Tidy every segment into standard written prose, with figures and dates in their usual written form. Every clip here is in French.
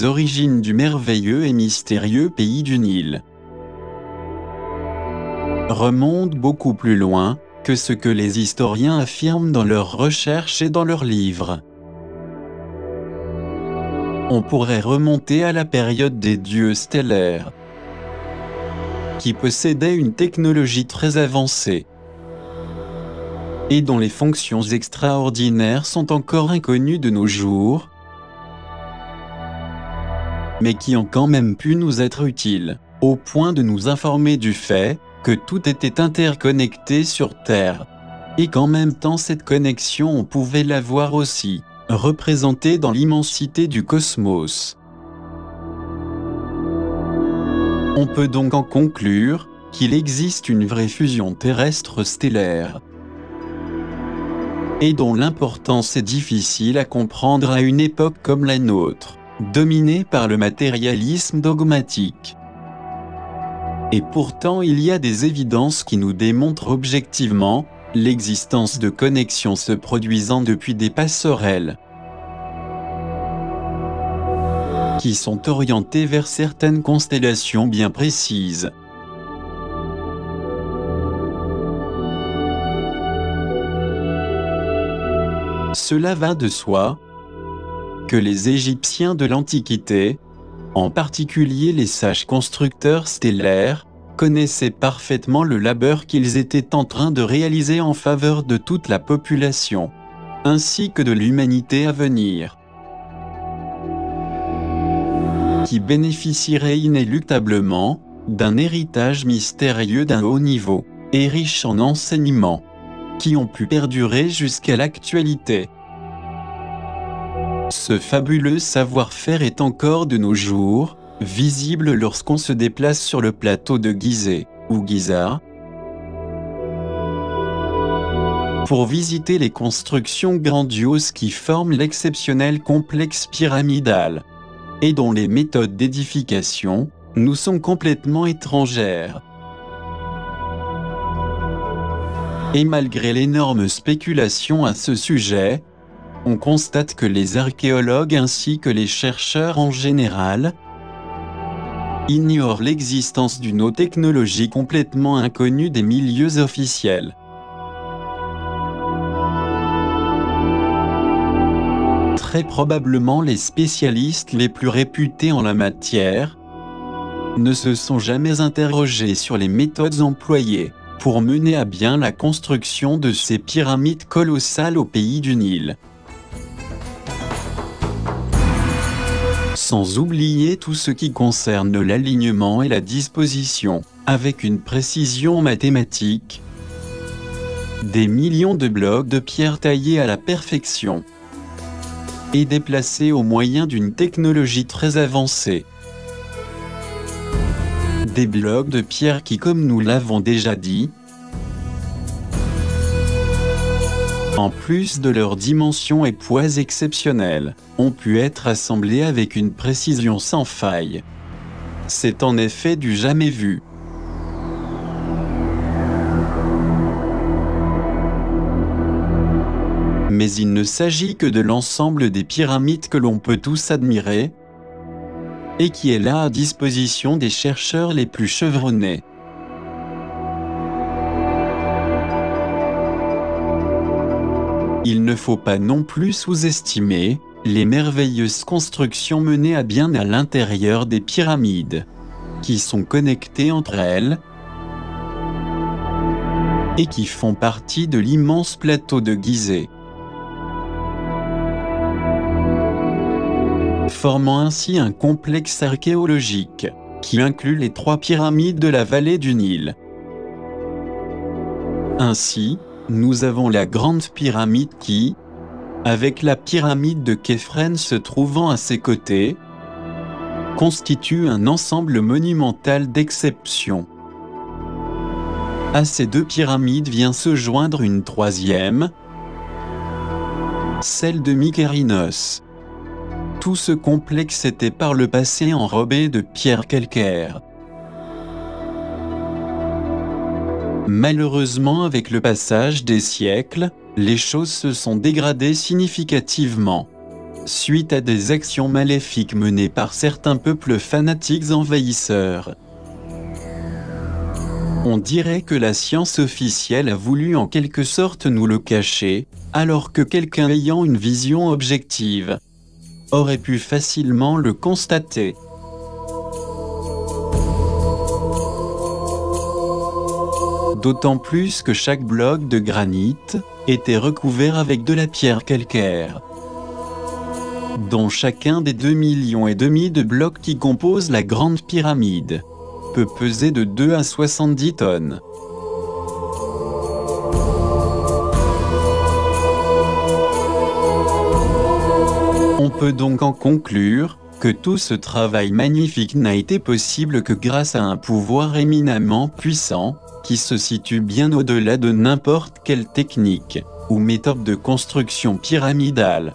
origines du merveilleux et mystérieux pays du Nil remontent beaucoup plus loin que ce que les historiens affirment dans leurs recherches et dans leurs livres. On pourrait remonter à la période des dieux stellaires, qui possédaient une technologie très avancée et dont les fonctions extraordinaires sont encore inconnues de nos jours, mais qui ont quand même pu nous être utiles, au point de nous informer du fait que tout était interconnecté sur Terre, et qu'en même temps cette connexion on pouvait la voir aussi, représentée dans l'immensité du cosmos. On peut donc en conclure qu'il existe une vraie fusion terrestre stellaire, et dont l'importance est difficile à comprendre à une époque comme la nôtre, dominée par le matérialisme dogmatique. Et pourtant il y a des évidences qui nous démontrent objectivement l'existence de connexions se produisant depuis des passerelles qui sont orientées vers certaines constellations bien précises. Cela va de soi que les Égyptiens de l'Antiquité, en particulier les sages constructeurs stellaires, connaissaient parfaitement le labeur qu'ils étaient en train de réaliser en faveur de toute la population, ainsi que de l'humanité à venir, qui bénéficierait inéluctablement d'un héritage mystérieux d'un haut niveau, et riche en enseignements, qui ont pu perdurer jusqu'à l'actualité. Ce fabuleux savoir-faire est encore de nos jours visible lorsqu'on se déplace sur le plateau de Gizeh, ou Giza, pour visiter les constructions grandioses qui forment l'exceptionnel complexe pyramidal, et dont les méthodes d'édification nous sont complètement étrangères. Et malgré l'énorme spéculation à ce sujet, on constate que les archéologues ainsi que les chercheurs en général ignorent l'existence d'une haute technologie complètement inconnue des milieux officiels. Très probablement les spécialistes les plus réputés en la matière ne se sont jamais interrogés sur les méthodes employées pour mener à bien la construction de ces pyramides colossales au pays du Nil. Sans oublier tout ce qui concerne l'alignement et la disposition, avec une précision mathématique, des millions de blocs de pierre taillés à la perfection et déplacés au moyen d'une technologie très avancée. Des blocs de pierre qui, comme nous l'avons déjà dit, en plus de leur dimension et poids exceptionnels, ont pu être assemblés avec une précision sans faille. C'est en effet du jamais vu. Mais il ne s'agit que de l'ensemble des pyramides que l'on peut tous admirer, et qui est là à disposition des chercheurs les plus chevronnés. Il ne faut pas non plus sous-estimer les merveilleuses constructions menées à bien à l'intérieur des pyramides, qui sont connectées entre elles et qui font partie de l'immense plateau de Gizeh, formant ainsi un complexe archéologique qui inclut les 3 pyramides de la vallée du Nil. Ainsi, nous avons la grande pyramide qui, avec la pyramide de Képhren se trouvant à ses côtés, constitue un ensemble monumental d'exception. À ces 2 pyramides vient se joindre une 3e, celle de Mykérinos. Tout ce complexe était par le passé enrobé de pierres calcaires. Malheureusement, avec le passage des siècles, les choses se sont dégradées significativement. suite à des actions maléfiques menées par certains peuples fanatiques envahisseurs. On dirait que la science officielle a voulu en quelque sorte nous le cacher, alors que quelqu'un ayant une vision objective aurait pu facilement le constater. D'autant plus que chaque bloc de granit était recouvert avec de la pierre calcaire, dont chacun des 2,5 millions de blocs qui composent la Grande Pyramide peut peser de 2 à 70 tonnes. On peut donc en conclure que tout ce travail magnifique n'a été possible que grâce à un pouvoir éminemment puissant, qui se situe bien au-delà de n'importe quelle technique ou méthode de construction pyramidale.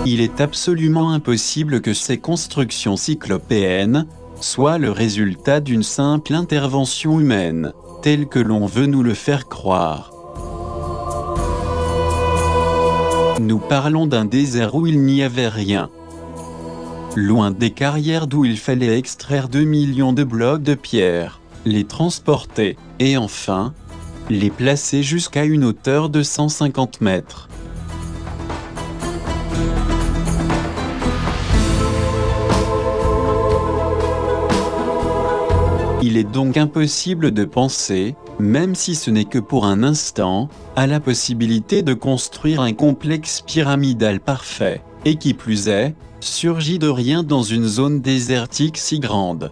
Il est absolument impossible que ces constructions cyclopéennes soient le résultat d'une simple intervention humaine, telle que l'on veut nous le faire croire. Nous parlons d'un désert où il n'y avait rien, loin des carrières d'où il fallait extraire 2 millions de blocs de pierre, les transporter, et enfin, les placer jusqu'à une hauteur de 150 mètres. Il est donc impossible de penser, même si ce n'est que pour un instant, à la possibilité de construire un complexe pyramidal parfait, et qui plus est, surgit de rien dans une zone désertique si grande.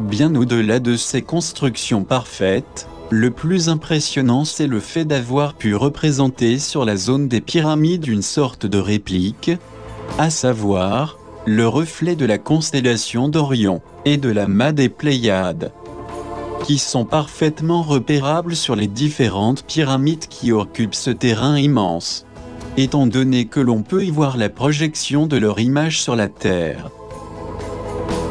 Bien au-delà de ces constructions parfaites, le plus impressionnant c'est le fait d'avoir pu représenter sur la zone des pyramides une sorte de réplique, à savoir, le reflet de la constellation d'Orion et de l'amas des Pléiades, qui sont parfaitement repérables sur les différentes pyramides qui occupent ce terrain immense, étant donné que l'on peut y voir la projection de leur image sur la Terre.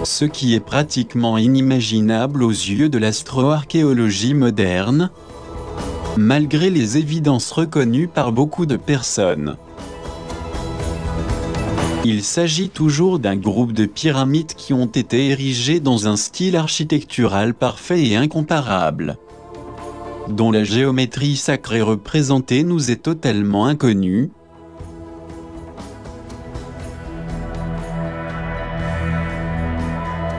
Ce qui est pratiquement inimaginable aux yeux de l'astroarchéologie moderne, malgré les évidences reconnues par beaucoup de personnes. Il s'agit toujours d'un groupe de pyramides qui ont été érigées dans un style architectural parfait et incomparable, dont la géométrie sacrée représentée nous est totalement inconnue,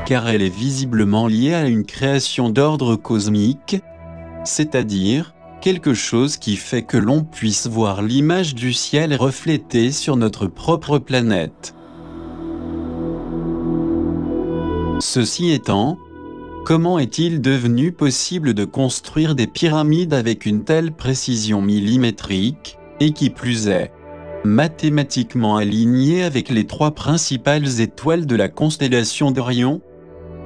car elle est visiblement liée à une création d'ordre cosmique, c'est-à-dire quelque chose qui fait que l'on puisse voir l'image du ciel reflétée sur notre propre planète. Ceci étant, comment est-il devenu possible de construire des pyramides avec une telle précision millimétrique, et qui plus est, mathématiquement alignées avec les 3 principales étoiles de la constellation d'Orion?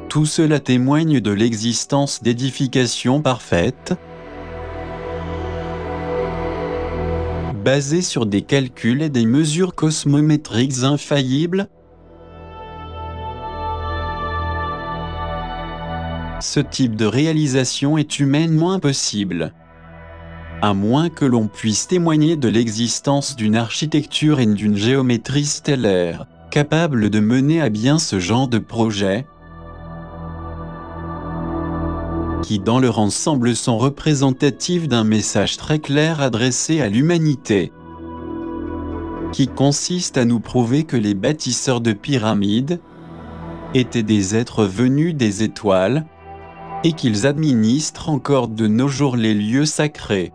Tout cela témoigne de l'existence d'édifications parfaites, basé sur des calculs et des mesures cosmométriques infaillibles. Ce type de réalisation est humainement impossible, à moins que l'on puisse témoigner de l'existence d'une architecture et d'une géométrie stellaire, capable de mener à bien ce genre de projet, qui dans leur ensemble sont représentatifs d'un message très clair adressé à l'humanité, qui consiste à nous prouver que les bâtisseurs de pyramides étaient des êtres venus des étoiles, et qu'ils administrent encore de nos jours les lieux sacrés.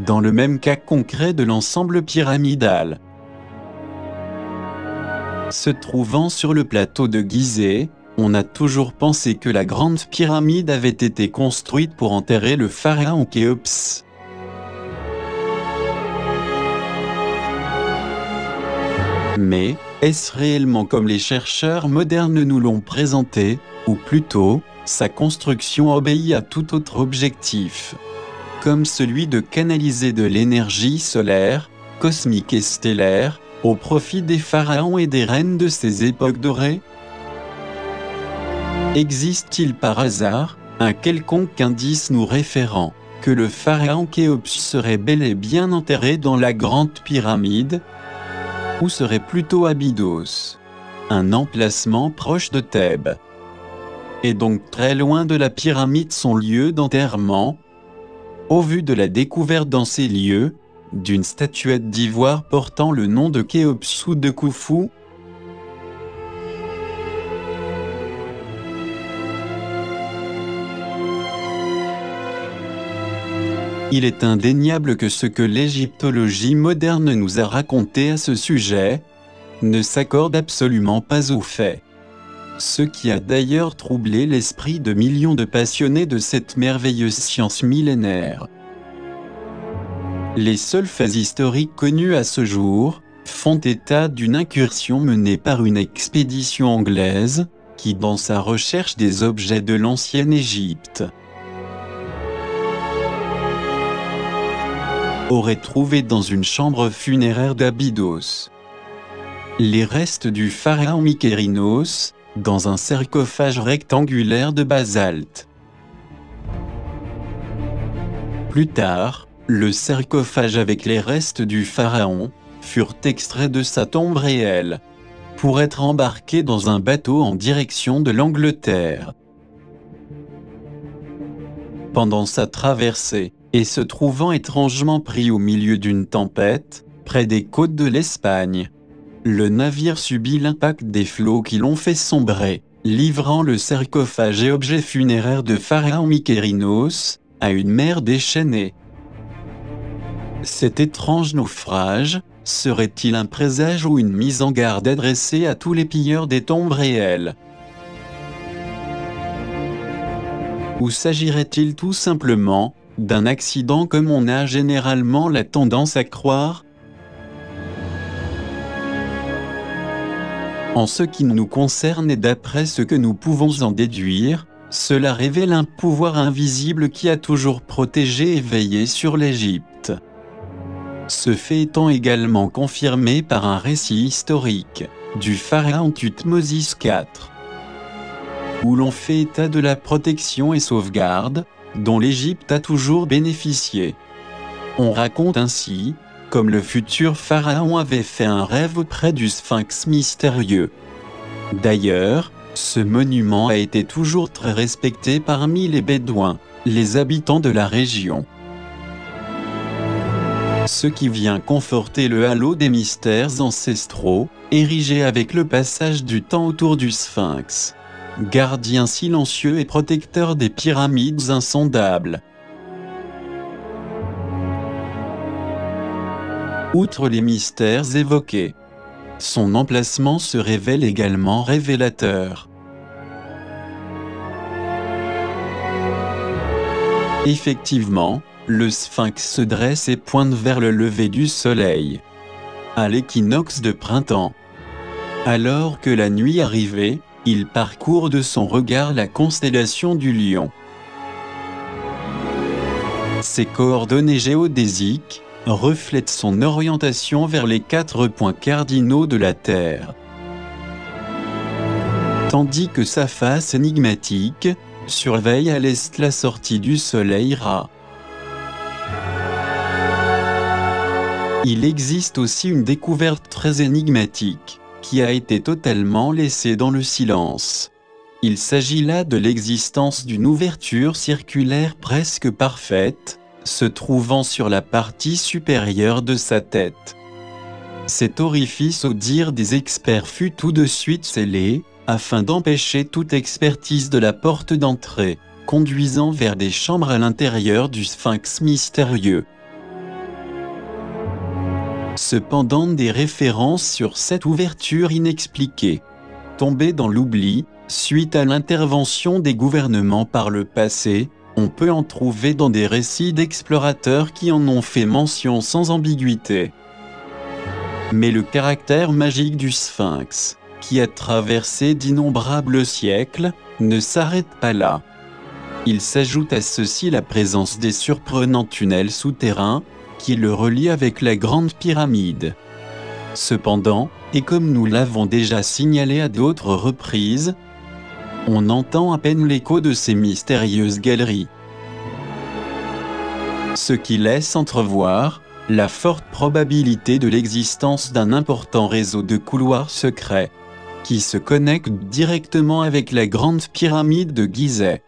dans le même cas concret de l'ensemble pyramidal. Se trouvant sur le plateau de Gizeh, on a toujours pensé que la grande pyramide avait été construite pour enterrer le pharaon Khéops. Mais, est-ce réellement comme les chercheurs modernes nous l'ont présenté, ou plutôt, sa construction obéit à tout autre objectif, comme celui de canaliser de l'énergie solaire, cosmique et stellaire, au profit des pharaons et des reines de ces époques dorées? Existe-t-il par hasard un quelconque indice nous référant que le pharaon Khéops serait bel et bien enterré dans la grande pyramide, ou serait plutôt Abydos, un emplacement proche de Thèbes, et donc très loin de la pyramide son lieu d'enterrement? Au vu de la découverte dans ces lieux, d'une statuette d'ivoire portant le nom de Khéops ou de Khufu, il est indéniable que ce que l'égyptologie moderne nous a raconté à ce sujet ne s'accorde absolument pas aux faits. Ce qui a d'ailleurs troublé l'esprit de millions de passionnés de cette merveilleuse science millénaire. Les seuls faits historiques connus à ce jour font état d'une incursion menée par une expédition anglaise qui, dans sa recherche des objets de l'ancienne Égypte, aurait trouvé dans une chambre funéraire d'Abydos les restes du pharaon Mykérinos, dans un sarcophage rectangulaire de basalte. Plus tard, le sarcophage avec les restes du pharaon furent extraits de sa tombe réelle, pour être embarqués dans un bateau en direction de l'Angleterre. Pendant sa traversée, et se trouvant étrangement pris au milieu d'une tempête, près des côtes de l'Espagne, le navire subit l'impact des flots qui l'ont fait sombrer, livrant le sarcophage et objets funéraires de pharaon Mykérinos à une mer déchaînée. Cet étrange naufrage serait-il un présage ou une mise en garde adressée à tous les pilleurs des tombes réelles? Ou s'agirait-il tout simplement d'un accident comme on a généralement la tendance à croire? En ce qui nous concerne et d'après ce que nous pouvons en déduire, cela révèle un pouvoir invisible qui a toujours protégé et veillé sur l'Égypte. Ce fait étant également confirmé par un récit historique du pharaon Thutmosis IV, où l'on fait état de la protection et sauvegarde dont l'Égypte a toujours bénéficié. On raconte ainsi, comme le futur pharaon avait fait un rêve auprès du sphinx mystérieux. D'ailleurs, ce monument a été toujours très respecté parmi les Bédouins, les habitants de la région. Ce qui vient conforter le halo des mystères ancestraux, érigés avec le passage du temps autour du sphinx, gardien silencieux et protecteur des pyramides insondables. Outre les mystères évoqués, son emplacement se révèle également révélateur. Effectivement, le sphinx se dresse et pointe vers le lever du soleil, à l'équinoxe de printemps. Alors que la nuit arrivait, il parcourt de son regard la constellation du Lion. Ses coordonnées géodésiques reflètent son orientation vers les 4 points cardinaux de la Terre, tandis que sa face énigmatique surveille à l'est la sortie du soleil Ra. Il existe aussi une découverte très énigmatique, qui a été totalement laissée dans le silence. Il s'agit là de l'existence d'une ouverture circulaire presque parfaite, se trouvant sur la partie supérieure de sa tête. Cet orifice, au dire des experts, fut tout de suite scellé, afin d'empêcher toute expertise de la porte d'entrée, conduisant vers des chambres à l'intérieur du sphinx mystérieux. cependant des références sur cette ouverture inexpliquée. Tombée dans l'oubli, suite à l'intervention des gouvernements par le passé, on peut en trouver dans des récits d'explorateurs qui en ont fait mention sans ambiguïté. Mais le caractère magique du Sphinx, qui a traversé d'innombrables siècles, ne s'arrête pas là. Il s'ajoute à ceci la présence des surprenants tunnels souterrains, qui le relient avec la Grande Pyramide. Cependant, et comme nous l'avons déjà signalé à d'autres reprises, on entend à peine l'écho de ces mystérieuses galeries. Ce qui laisse entrevoir la forte probabilité de l'existence d'un important réseau de couloirs secrets, qui se connecte directement avec la Grande Pyramide de Gizeh.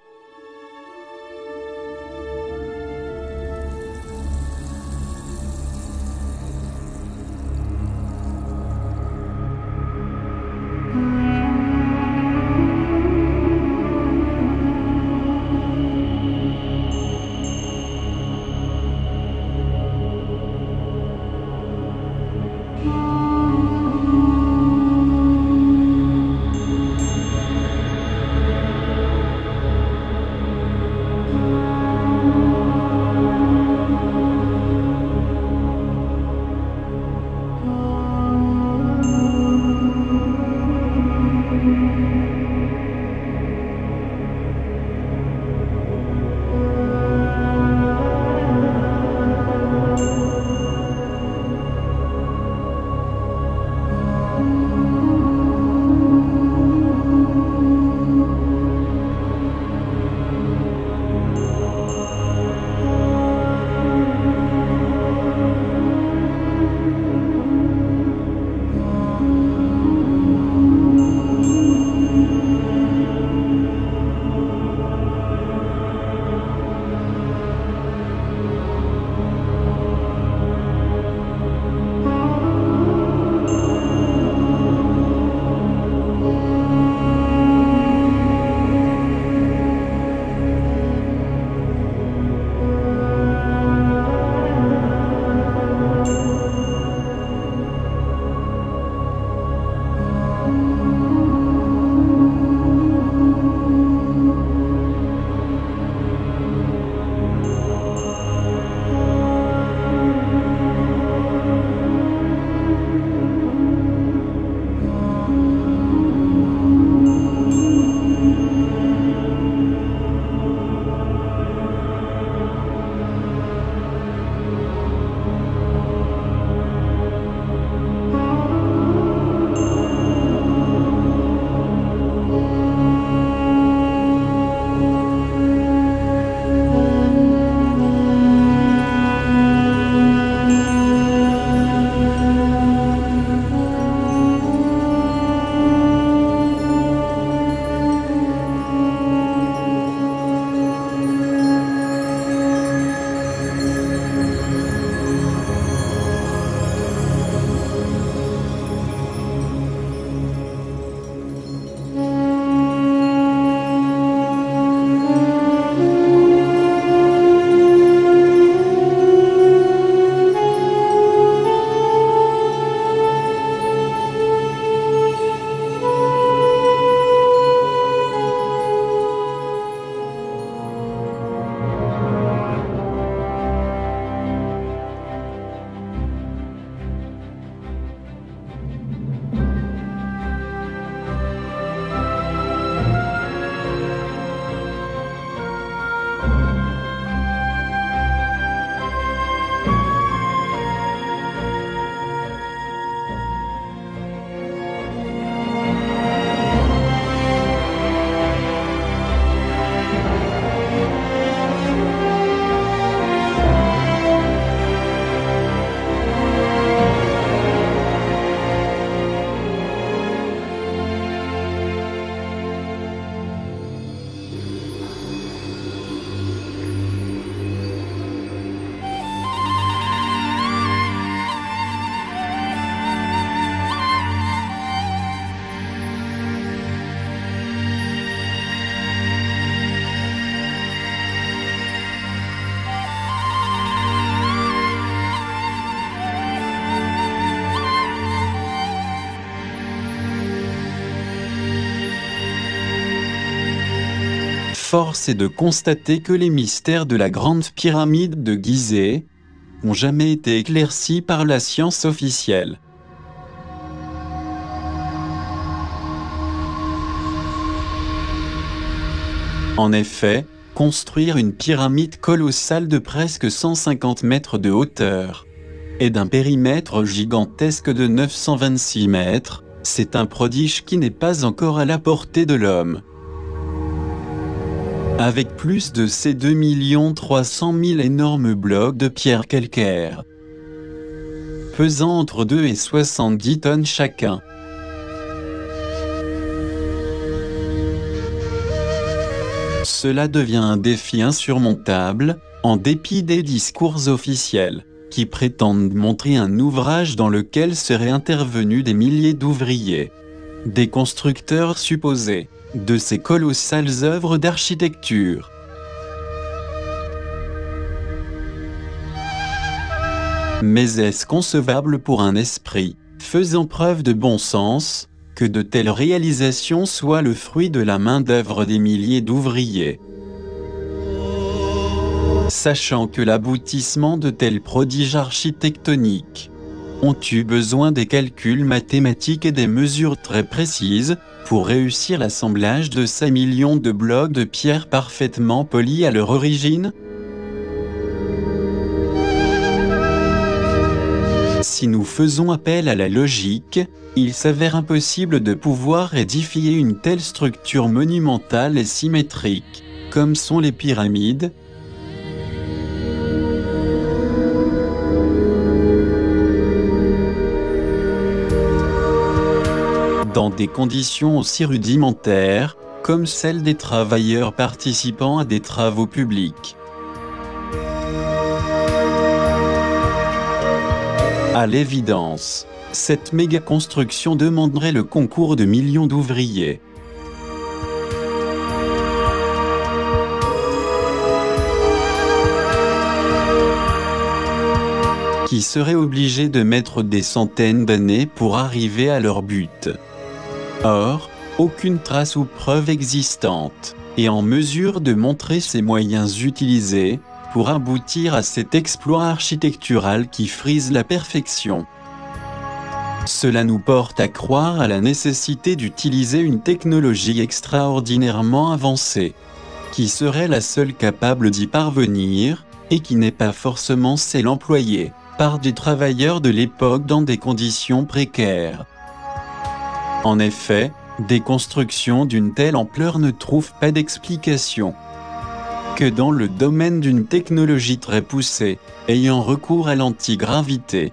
Force est de constater que les mystères de la Grande Pyramide de Gizeh n'ont jamais été éclaircis par la science officielle. En effet, construire une pyramide colossale de presque 150 mètres de hauteur et d'un périmètre gigantesque de 926 mètres, c'est un prodige qui n'est pas encore à la portée de l'homme. Avec plus de ces 2 300 000 énormes blocs de pierre calcaire, pesant entre 2 et 70 tonnes chacun. Cela devient un défi insurmontable, en dépit des discours officiels, qui prétendent montrer un ouvrage dans lequel seraient intervenus des milliers d'ouvriers, des constructeurs supposés, de ces colossales œuvres d'architecture. Mais est-ce concevable pour un esprit, faisant preuve de bon sens, que de telles réalisations soient le fruit de la main-d'œuvre des milliers d'ouvriers? Sachant que l'aboutissement de tels prodiges architectoniques ont eu besoin des calculs mathématiques et des mesures très précises pour réussir l'assemblage de ces millions de blocs de pierre parfaitement polis à leur origine. Si nous faisons appel à la logique, il s'avère impossible de pouvoir édifier une telle structure monumentale et symétrique, comme sont les pyramides, dans des conditions aussi rudimentaires, comme celles des travailleurs participant à des travaux publics. À l'évidence, cette méga-construction demanderait le concours de millions d'ouvriers. Qui seraient obligés de mettre des centaines d'années pour arriver à leur but. Or, aucune trace ou preuve existante est en mesure de montrer ces moyens utilisés pour aboutir à cet exploit architectural qui frise la perfection. Cela nous porte à croire à la nécessité d'utiliser une technologie extraordinairement avancée, qui serait la seule capable d'y parvenir, et qui n'est pas forcément celle employée par des travailleurs de l'époque dans des conditions précaires. En effet, des constructions d'une telle ampleur ne trouvent pas d'explication que dans le domaine d'une technologie très poussée, ayant recours à l'antigravité.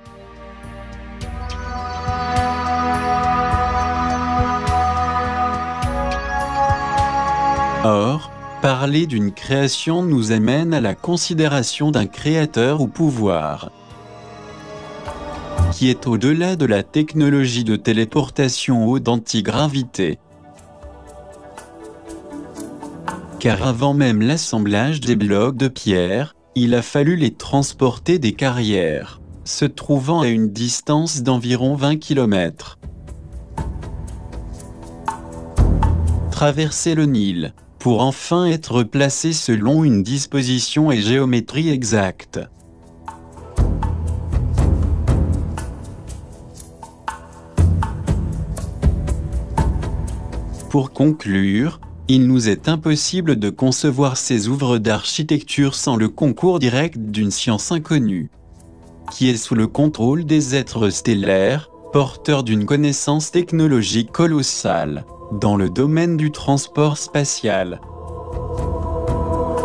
Or, parler d'une création nous amène à la considération d'un créateur ou pouvoir qui est au-delà de la technologie de téléportation ou d'antigravité. Car avant même l'assemblage des blocs de pierre, il a fallu les transporter des carrières, se trouvant à une distance d'environ 20 km. Traverser le Nil, pour enfin être placés selon une disposition et géométrie exacte. Pour conclure, il nous est impossible de concevoir ces œuvres d'architecture sans le concours direct d'une science inconnue, qui est sous le contrôle des êtres stellaires, porteurs d'une connaissance technologique colossale, dans le domaine du transport spatial.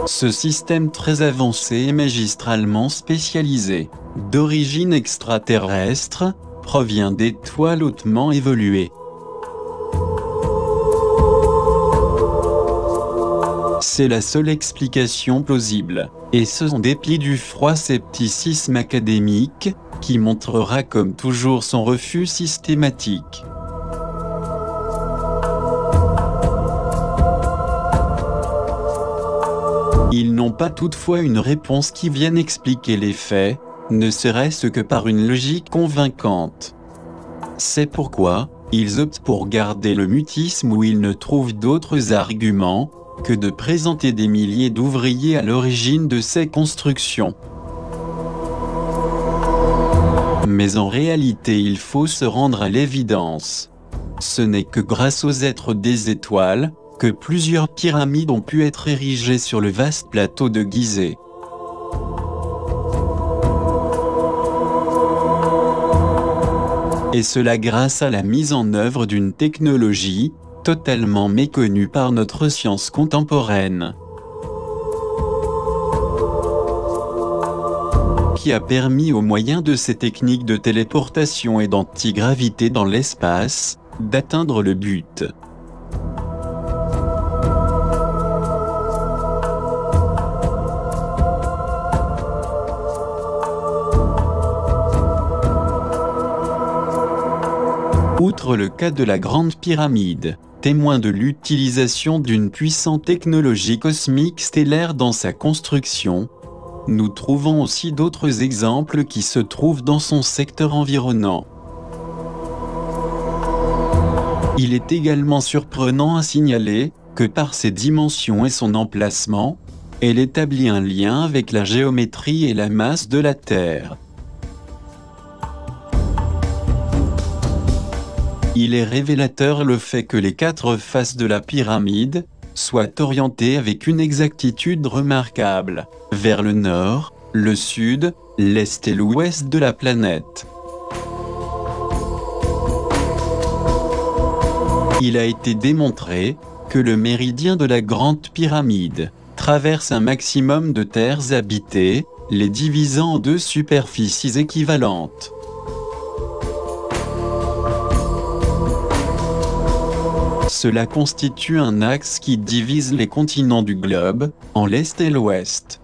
Ce système très avancé et magistralement spécialisé, d'origine extraterrestre, provient d'étoiles hautement évoluées. C'est la seule explication plausible, et ce en dépit du froid scepticisme académique, qui montrera comme toujours son refus systématique. Ils n'ont pas toutefois une réponse qui vienne expliquer les faits, ne serait-ce que par une logique convaincante. C'est pourquoi ils optent pour garder le mutisme où ils ne trouvent d'autres arguments, que de présenter des milliers d'ouvriers à l'origine de ces constructions. Mais en réalité, il faut se rendre à l'évidence. Ce n'est que grâce aux êtres des étoiles que plusieurs pyramides ont pu être érigées sur le vaste plateau de Gizeh. Et cela grâce à la mise en œuvre d'une technologie totalement méconnue par notre science contemporaine, qui a permis au moyen de ces techniques de téléportation et d'antigravité dans l'espace, d'atteindre le but. Outre le cas de la Grande Pyramide, témoin de l'utilisation d'une puissante technologie cosmique stellaire dans sa construction, nous trouvons aussi d'autres exemples qui se trouvent dans son secteur environnant. Il est également surprenant à signaler que par ses dimensions et son emplacement, elle établit un lien avec la géométrie et la masse de la Terre. Il est révélateur le fait que les 4 faces de la pyramide soient orientées avec une exactitude remarquable, vers le nord, le sud, l'est et l'ouest de la planète. Il a été démontré que le méridien de la Grande Pyramide traverse un maximum de terres habitées, les divisant en 2 superficies équivalentes. Cela constitue un axe qui divise les continents du globe, en l'est et l'ouest.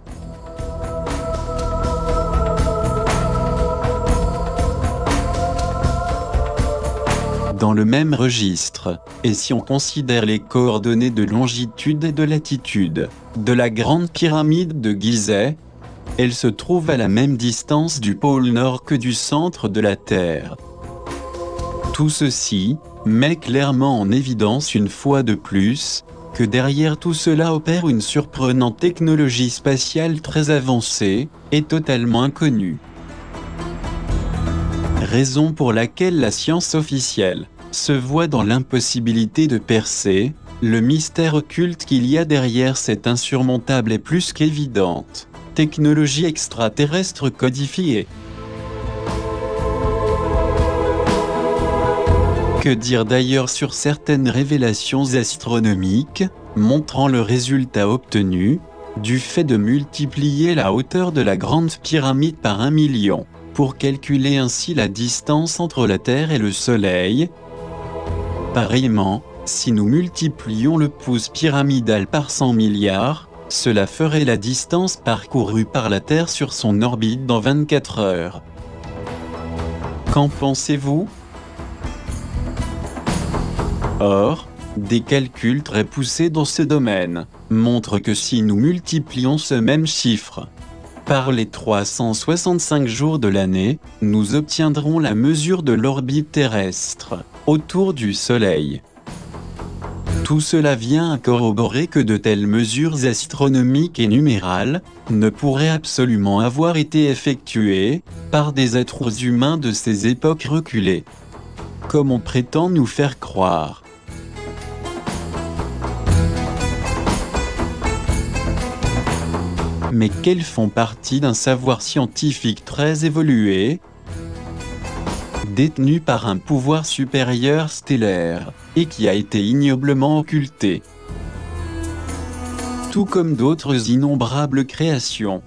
Dans le même registre, et si on considère les coordonnées de longitude et de latitude de la Grande Pyramide de Gizeh, elle se trouve à la même distance du pôle Nord que du centre de la Terre. Tout ceci met clairement en évidence une fois de plus que derrière tout cela opère une surprenante technologie spatiale très avancée et totalement inconnue. Raison pour laquelle la science officielle se voit dans l'impossibilité de percer le mystère occulte qu'il y a derrière cette insurmontable et plus qu'évidente technologie extraterrestre codifiée. Que dire d'ailleurs sur certaines révélations astronomiques, montrant le résultat obtenu, du fait de multiplier la hauteur de la Grande Pyramide par 1 million, pour calculer ainsi la distance entre la Terre et le Soleil. Pareillement, si nous multiplions le pouce pyramidal par 100 milliards, cela ferait la distance parcourue par la Terre sur son orbite dans 24 heures. Qu'en pensez-vous ? Or, des calculs très poussés dans ce domaine montrent que si nous multiplions ce même chiffre par les 365 jours de l'année, nous obtiendrons la mesure de l'orbite terrestre autour du Soleil. Tout cela vient à corroborer que de telles mesures astronomiques et numérales ne pourraient absolument avoir été effectuées par des êtres humains de ces époques reculées, comme on prétend nous faire croire. Mais qu'elles font partie d'un savoir scientifique très évolué, détenu par un pouvoir supérieur stellaire, et qui a été ignoblement occulté. Tout comme d'autres innombrables créations.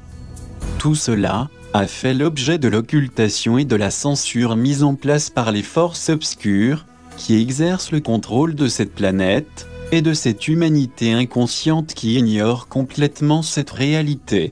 Tout cela a fait l'objet de l'occultation et de la censure mise en place par les forces obscures, qui exercent le contrôle de cette planète, et de cette humanité inconsciente qui ignore complètement cette réalité.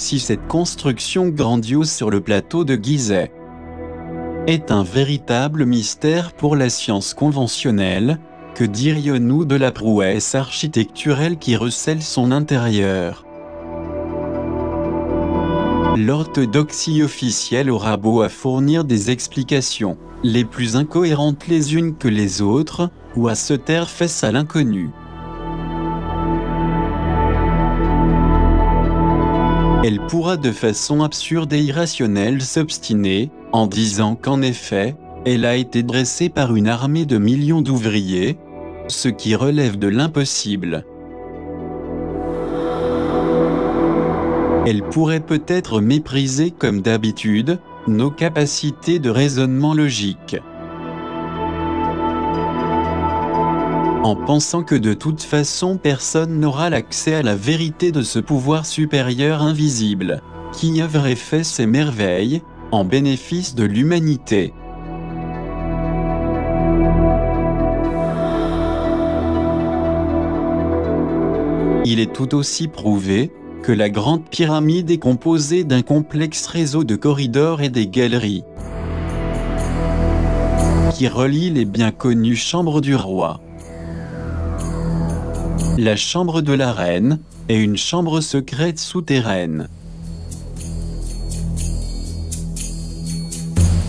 si cette construction grandiose sur le plateau de Gizeh est un véritable mystère pour la science conventionnelle, que dirions-nous de la prouesse architecturale qui recèle son intérieur? L'orthodoxie officielle aura beau à fournir des explications, les plus incohérentes les unes que les autres, ou à se taire face à l'inconnu. Elle pourra de façon absurde et irrationnelle s'obstiner, en disant qu'en effet, elle a été dressée par une armée de millions d'ouvriers, ce qui relève de l'impossible. Elle pourrait peut-être mépriser comme d'habitude, nos capacités de raisonnement logique. En pensant que de toute façon personne n'aura l'accès à la vérité de ce pouvoir supérieur invisible, qui œuvre et fait ses merveilles, en bénéfice de l'humanité. Il est tout aussi prouvé que la grande pyramide est composée d'un complexe réseau de corridors et des galeries qui relient les bien connues chambres du roi, la chambre de la reine et une chambre secrète souterraine.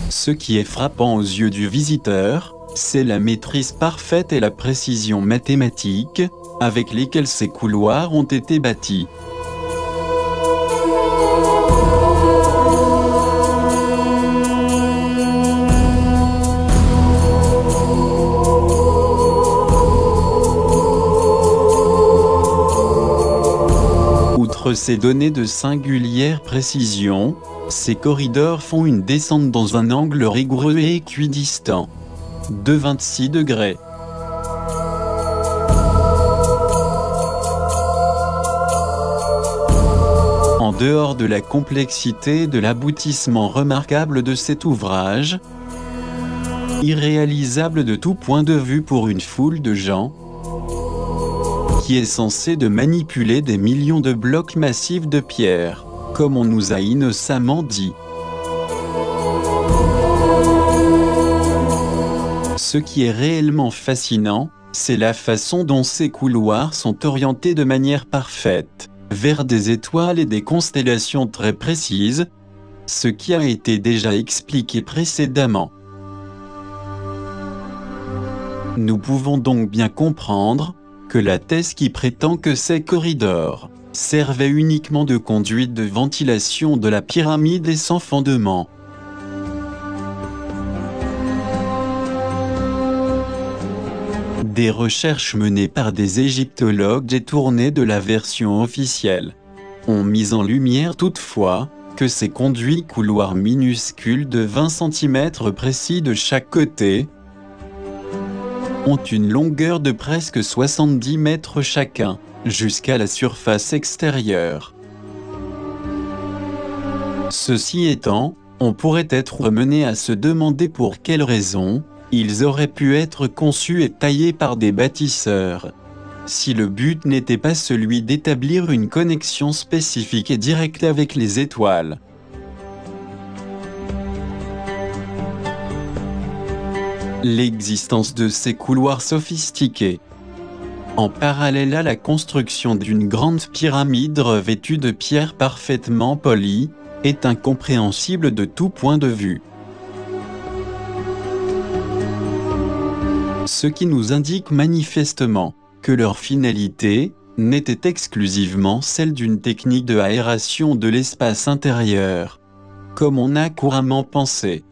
Ce qui est frappant aux yeux du visiteur, c'est la maîtrise parfaite et la précision mathématique avec lesquelles ces couloirs ont été bâtis. Outre ces données de singulière précision, ces corridors font une descente dans un angle rigoureux et équidistant de 26 degrés. En dehors de la complexité et de l'aboutissement remarquable de cet ouvrage, irréalisable de tout point de vue pour une foule de gens, qui est censé de manipuler des millions de blocs massifs de pierre, comme on nous a innocemment dit. Ce qui est réellement fascinant, c'est la façon dont ces couloirs sont orientés de manière parfaite, vers des étoiles et des constellations très précises, ce qui a été déjà expliqué précédemment. Nous pouvons donc bien comprendre que la thèse qui prétend que ces corridors servaient uniquement de conduite de ventilation de la pyramide est sans fondement. Des recherches menées par des égyptologues détournées de la version officielle ont mis en lumière toutefois que ces conduits couloirs minuscules de 20 cm précis de chaque côté ont une longueur de presque 70 mètres chacun, jusqu'à la surface extérieure. Ceci étant, on pourrait être mené à se demander pour quelles raisons ils auraient pu être conçus et taillés par des bâtisseurs, si le but n'était pas celui d'établir une connexion spécifique et directe avec les étoiles. L'existence de ces couloirs sophistiqués, en parallèle à la construction d'une grande pyramide revêtue de pierres parfaitement polies, est incompréhensible de tout point de vue. Ce qui nous indique manifestement que leur finalité n'était exclusivement celle d'une technique de aération de l'espace intérieur, comme on a couramment pensé.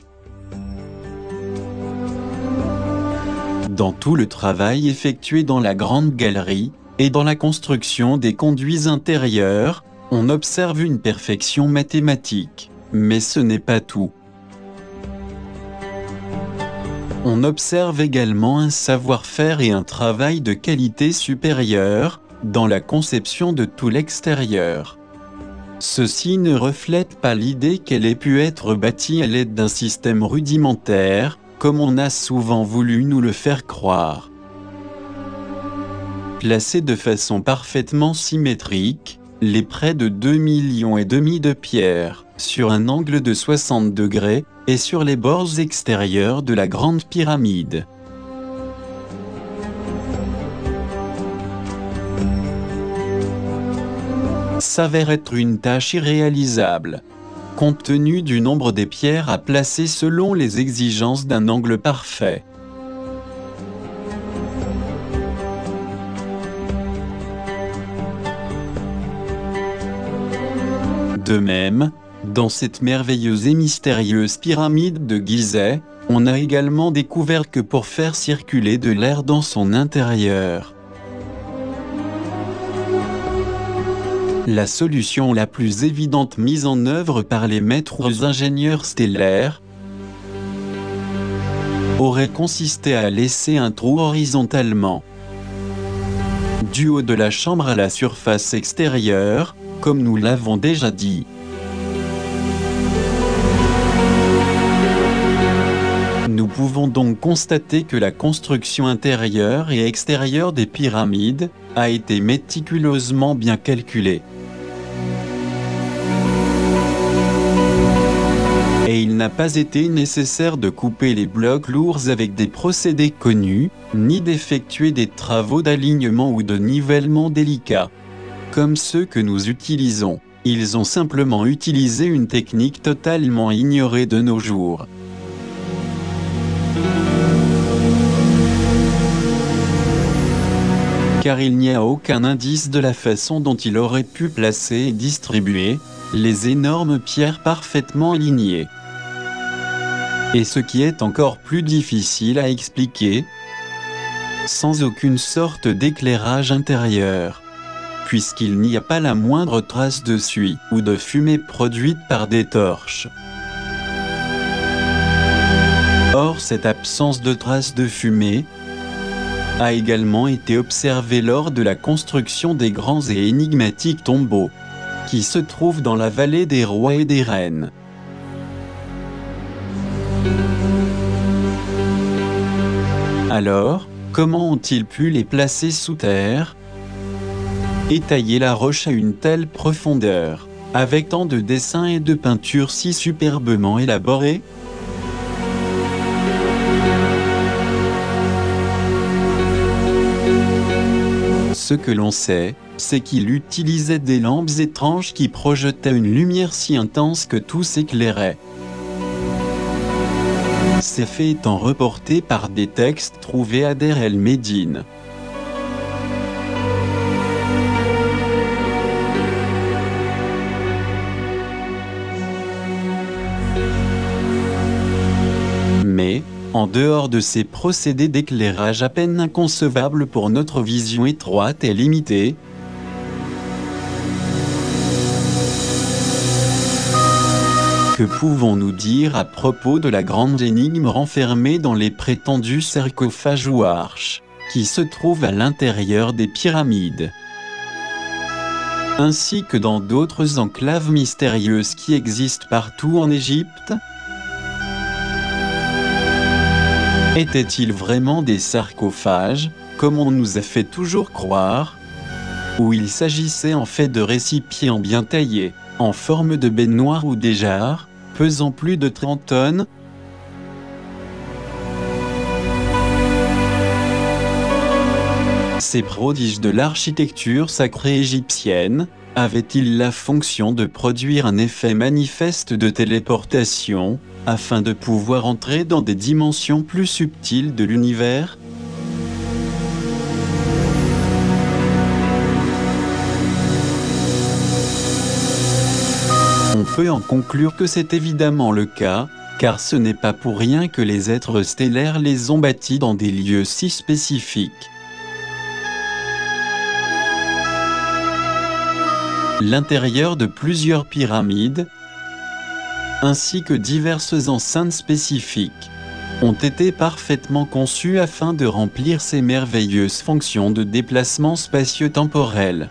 Dans tout le travail effectué dans la grande galerie, et dans la construction des conduits intérieurs, on observe une perfection mathématique, mais ce n'est pas tout. On observe également un savoir-faire et un travail de qualité supérieure, dans la conception de tout l'extérieur. Ceci ne reflète pas l'idée qu'elle ait pu être bâtie à l'aide d'un système rudimentaire, comme on a souvent voulu nous le faire croire. Placés de façon parfaitement symétrique, les près de 2,5 millions de pierres, sur un angle de 60 degrés, et sur les bords extérieurs de la Grande Pyramide. S'avère être une tâche irréalisable, compte tenu du nombre des pierres à placer selon les exigences d'un angle parfait. De même, dans cette merveilleuse et mystérieuse pyramide de Gizeh, on a également découvert que pour faire circuler de l'air dans son intérieur, la solution la plus évidente mise en œuvre par les maîtres ingénieurs stellaires aurait consisté à laisser un trou horizontalement du haut de la chambre à la surface extérieure, comme nous l'avons déjà dit. Nous pouvons donc constater que la construction intérieure et extérieure des pyramides a été méticuleusement bien calculée. Et il n'a pas été nécessaire de couper les blocs lourds avec des procédés connus, ni d'effectuer des travaux d'alignement ou de nivellement délicats, comme ceux que nous utilisons. Ils ont simplement utilisé une technique totalement ignorée de nos jours. Car il n'y a aucun indice de la façon dont il aurait pu placer et distribuer les énormes pierres parfaitement alignées. Et ce qui est encore plus difficile à expliquer, sans aucune sorte d'éclairage intérieur, puisqu'il n'y a pas la moindre trace de suie ou de fumée produite par des torches. Or, cette absence de traces de fumée a également été observée lors de la construction des grands et énigmatiques tombeaux, qui se trouvent dans la vallée des rois et des reines. Alors, comment ont-ils pu les placer sous terre et tailler la roche à une telle profondeur, avec tant de dessins et de peintures si superbement élaborés? Ce que l'on sait, c'est qu'il utilisait des lampes étranges qui projetaient une lumière si intense que tout s'éclairait. Ces faits étant reportés par des textes trouvés à Deir el-Médine. Mais, en dehors de ces procédés d'éclairage à peine inconcevables pour notre vision étroite et limitée, que pouvons-nous dire à propos de la grande énigme renfermée dans les prétendus sarcophages ou arches, qui se trouvent à l'intérieur des pyramides, ainsi que dans d'autres enclaves mystérieuses qui existent partout en Égypte? Étaient-ils vraiment des sarcophages, comme on nous a fait toujours croire, ou il s'agissait en fait de récipients bien taillés, en forme de baignoire ou des jarres, pesant plus de 30 tonnes? Ces prodiges de l'architecture sacrée égyptienne avaient-ils la fonction de produire un effet manifeste de téléportation, afin de pouvoir entrer dans des dimensions plus subtiles de l'univers? On peut en conclure que c'est évidemment le cas, car ce n'est pas pour rien que les êtres stellaires les ont bâtis dans des lieux si spécifiques. L'intérieur de plusieurs pyramides, ainsi que diverses enceintes spécifiques, ont été parfaitement conçus afin de remplir ces merveilleuses fonctions de déplacement spatio-temporel.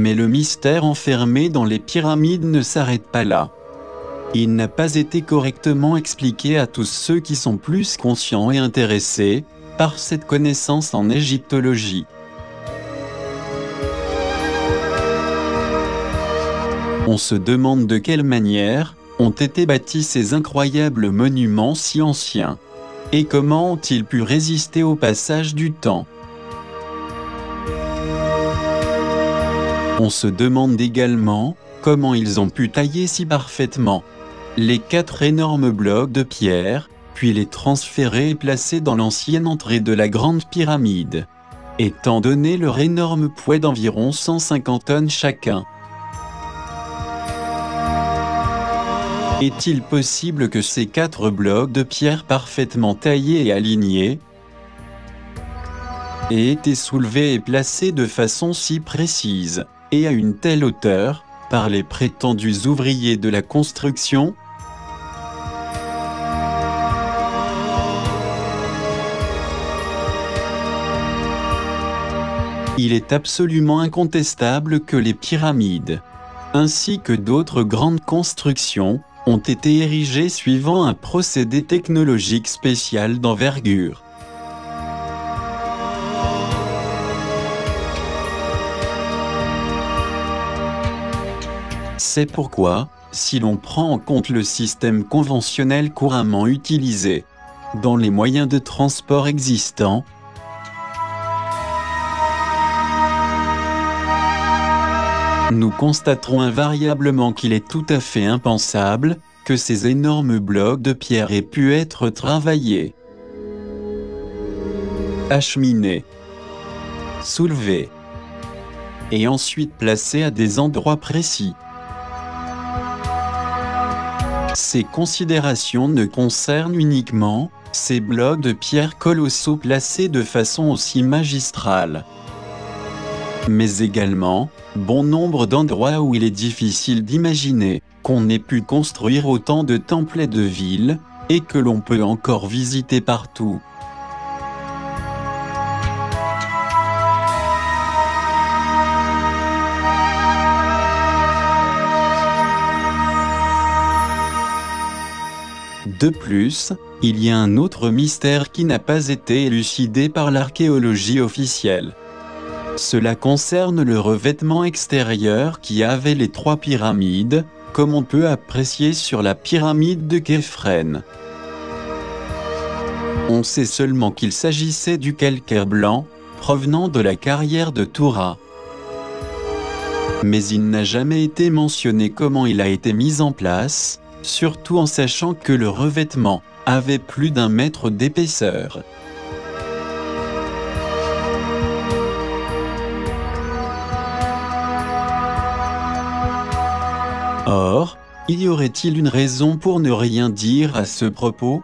Mais le mystère enfermé dans les pyramides ne s'arrête pas là. Il n'a pas été correctement expliqué à tous ceux qui sont plus conscients et intéressés par cette connaissance en égyptologie. On se demande de quelle manière ont été bâtis ces incroyables monuments si anciens. Et comment ont-ils pu résister au passage du temps? On se demande également comment ils ont pu tailler si parfaitement les 4 énormes blocs de pierre, puis les transférer et placer dans l'ancienne entrée de la Grande Pyramide, étant donné leur énorme poids d'environ 150 tonnes chacun. Est-il possible que ces 4 blocs de pierre parfaitement taillés et alignés aient été soulevés et placés de façon si précise, et à une telle hauteur, par les prétendus ouvriers de la construction? Il est absolument incontestable que les pyramides, ainsi que d'autres grandes constructions, ont été érigées suivant un procédé technologique spécial d'envergure. C'est pourquoi, si l'on prend en compte le système conventionnel couramment utilisé dans les moyens de transport existants, nous constaterons invariablement qu'il est tout à fait impensable que ces énormes blocs de pierre aient pu être travaillés, acheminés, soulevés et ensuite placés à des endroits précis. Ces considérations ne concernent uniquement ces blocs de pierre colossaux placés de façon aussi magistrale, mais également bon nombre d'endroits où il est difficile d'imaginer qu'on ait pu construire autant de temples et de villes, et que l'on peut encore visiter partout. De plus, il y a un autre mystère qui n'a pas été élucidé par l'archéologie officielle. Cela concerne le revêtement extérieur qui avait les 3 pyramides, comme on peut apprécier sur la pyramide de Képhren. On sait seulement qu'il s'agissait du calcaire blanc, provenant de la carrière de Toura. Mais il n'a jamais été mentionné comment il a été mis en place, surtout en sachant que le revêtement avait plus d'1 mètre d'épaisseur. Or, y aurait-il une raison pour ne rien dire à ce propos?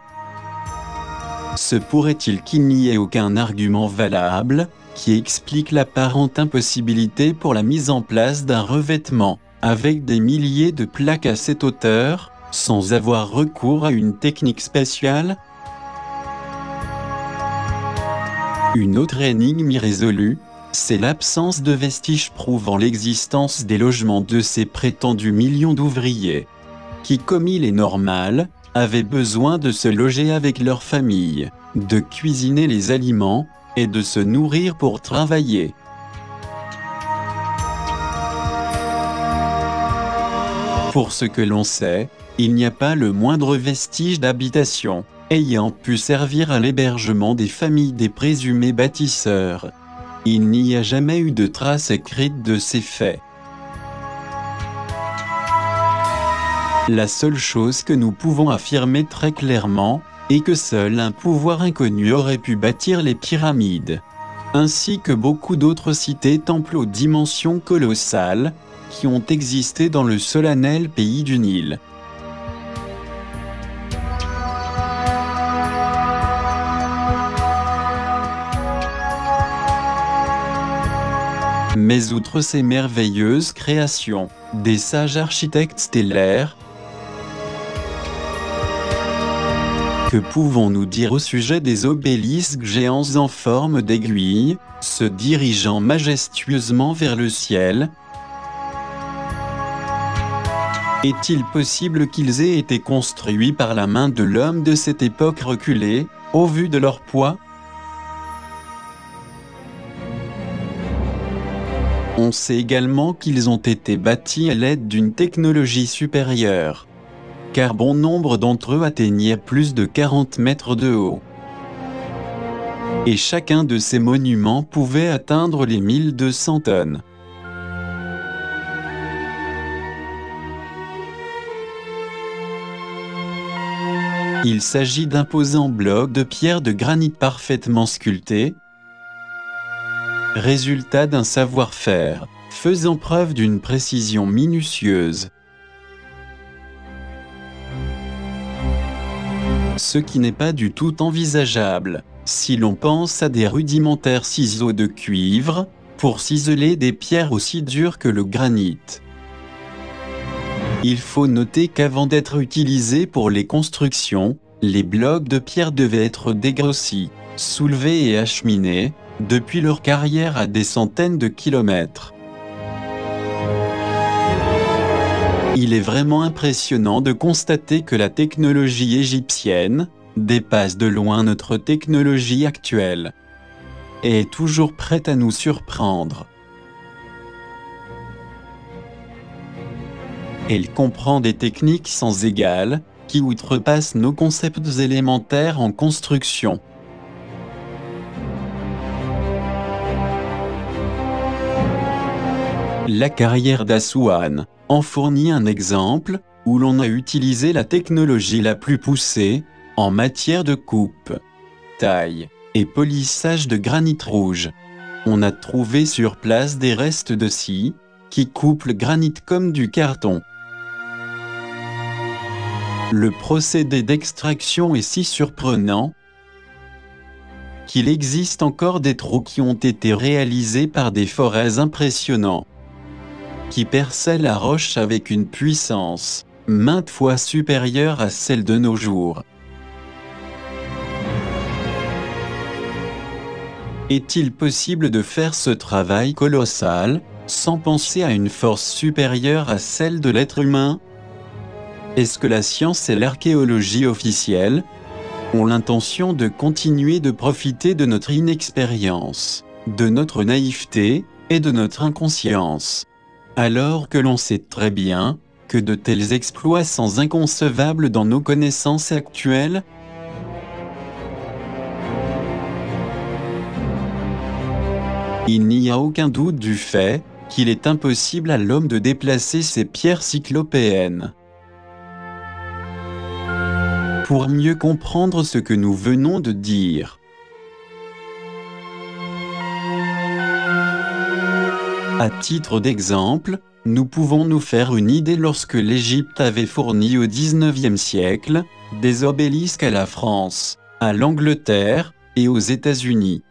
Se pourrait-il qu'il n'y ait aucun argument valable qui explique l'apparente impossibilité pour la mise en place d'un revêtement avec des milliers de plaques à cette hauteur, sans avoir recours à une technique spéciale? Une autre énigme irrésolue, c'est l'absence de vestiges prouvant l'existence des logements de ces prétendus millions d'ouvriers, qui, comme il est normal, avaient besoin de se loger avec leur famille, de cuisiner les aliments, et de se nourrir pour travailler. Pour ce que l'on sait, il n'y a pas le moindre vestige d'habitation ayant pu servir à l'hébergement des familles des présumés bâtisseurs. Il n'y a jamais eu de trace écrite de ces faits. La seule chose que nous pouvons affirmer très clairement est que seul un pouvoir inconnu aurait pu bâtir les pyramides, ainsi que beaucoup d'autres cités-temples aux dimensions colossales qui ont existé dans le solennel pays du Nil. Mais outre ces merveilleuses créations des sages architectes stellaires, que pouvons-nous dire au sujet des obélisques géants en forme d'aiguille, se dirigeant majestueusement vers le ciel, Est-il possible qu'ils aient été construits par la main de l'homme de cette époque reculée, au vu de leur poids? On sait également qu'ils ont été bâtis à l'aide d'une technologie supérieure, car bon nombre d'entre eux atteignaient plus de 40 mètres de haut. Et chacun de ces monuments pouvait atteindre les 1200 tonnes. Il s'agit d'imposants blocs de pierre de granit parfaitement sculptés, résultat d'un savoir-faire, faisant preuve d'une précision minutieuse. Ce qui n'est pas du tout envisageable, si l'on pense à des rudimentaires ciseaux de cuivre, pour ciseler des pierres aussi dures que le granit. Il faut noter qu'avant d'être utilisés pour les constructions, les blocs de pierre devaient être dégrossis, soulevés et acheminés, depuis leur carrière à des centaines de kilomètres. Il est vraiment impressionnant de constater que la technologie égyptienne dépasse de loin notre technologie actuelle et est toujours prête à nous surprendre. Elle comprend des techniques sans égales, qui outrepassent nos concepts élémentaires en construction. La carrière d'Assouan en fournit un exemple, où l'on a utilisé la technologie la plus poussée, en matière de coupe, taille et polissage de granit rouge. On a trouvé sur place des restes de scie, qui coupent le granit comme du carton. Le procédé d'extraction est si surprenant qu'il existe encore des trous qui ont été réalisés par des forêts impressionnants, qui perçaient la roche avec une puissance maintes fois supérieure à celle de nos jours. Est-il possible de faire ce travail colossal sans penser à une force supérieure à celle de l'être humain? Est-ce que la science et l'archéologie officielle ont l'intention de continuer de profiter de notre inexpérience, de notre naïveté et de notre inconscience, alors que l'on sait très bien que de tels exploits sont inconcevables dans nos connaissances actuelles? Il n'y a aucun doute du fait qu'il est impossible à l'homme de déplacer ces pierres cyclopéennes. Pour mieux comprendre ce que nous venons de dire, à titre d'exemple, nous pouvons nous faire une idée lorsque l'Égypte avait fourni au XIXe siècle des obélisques à la France, à l'Angleterre et aux États-Unis.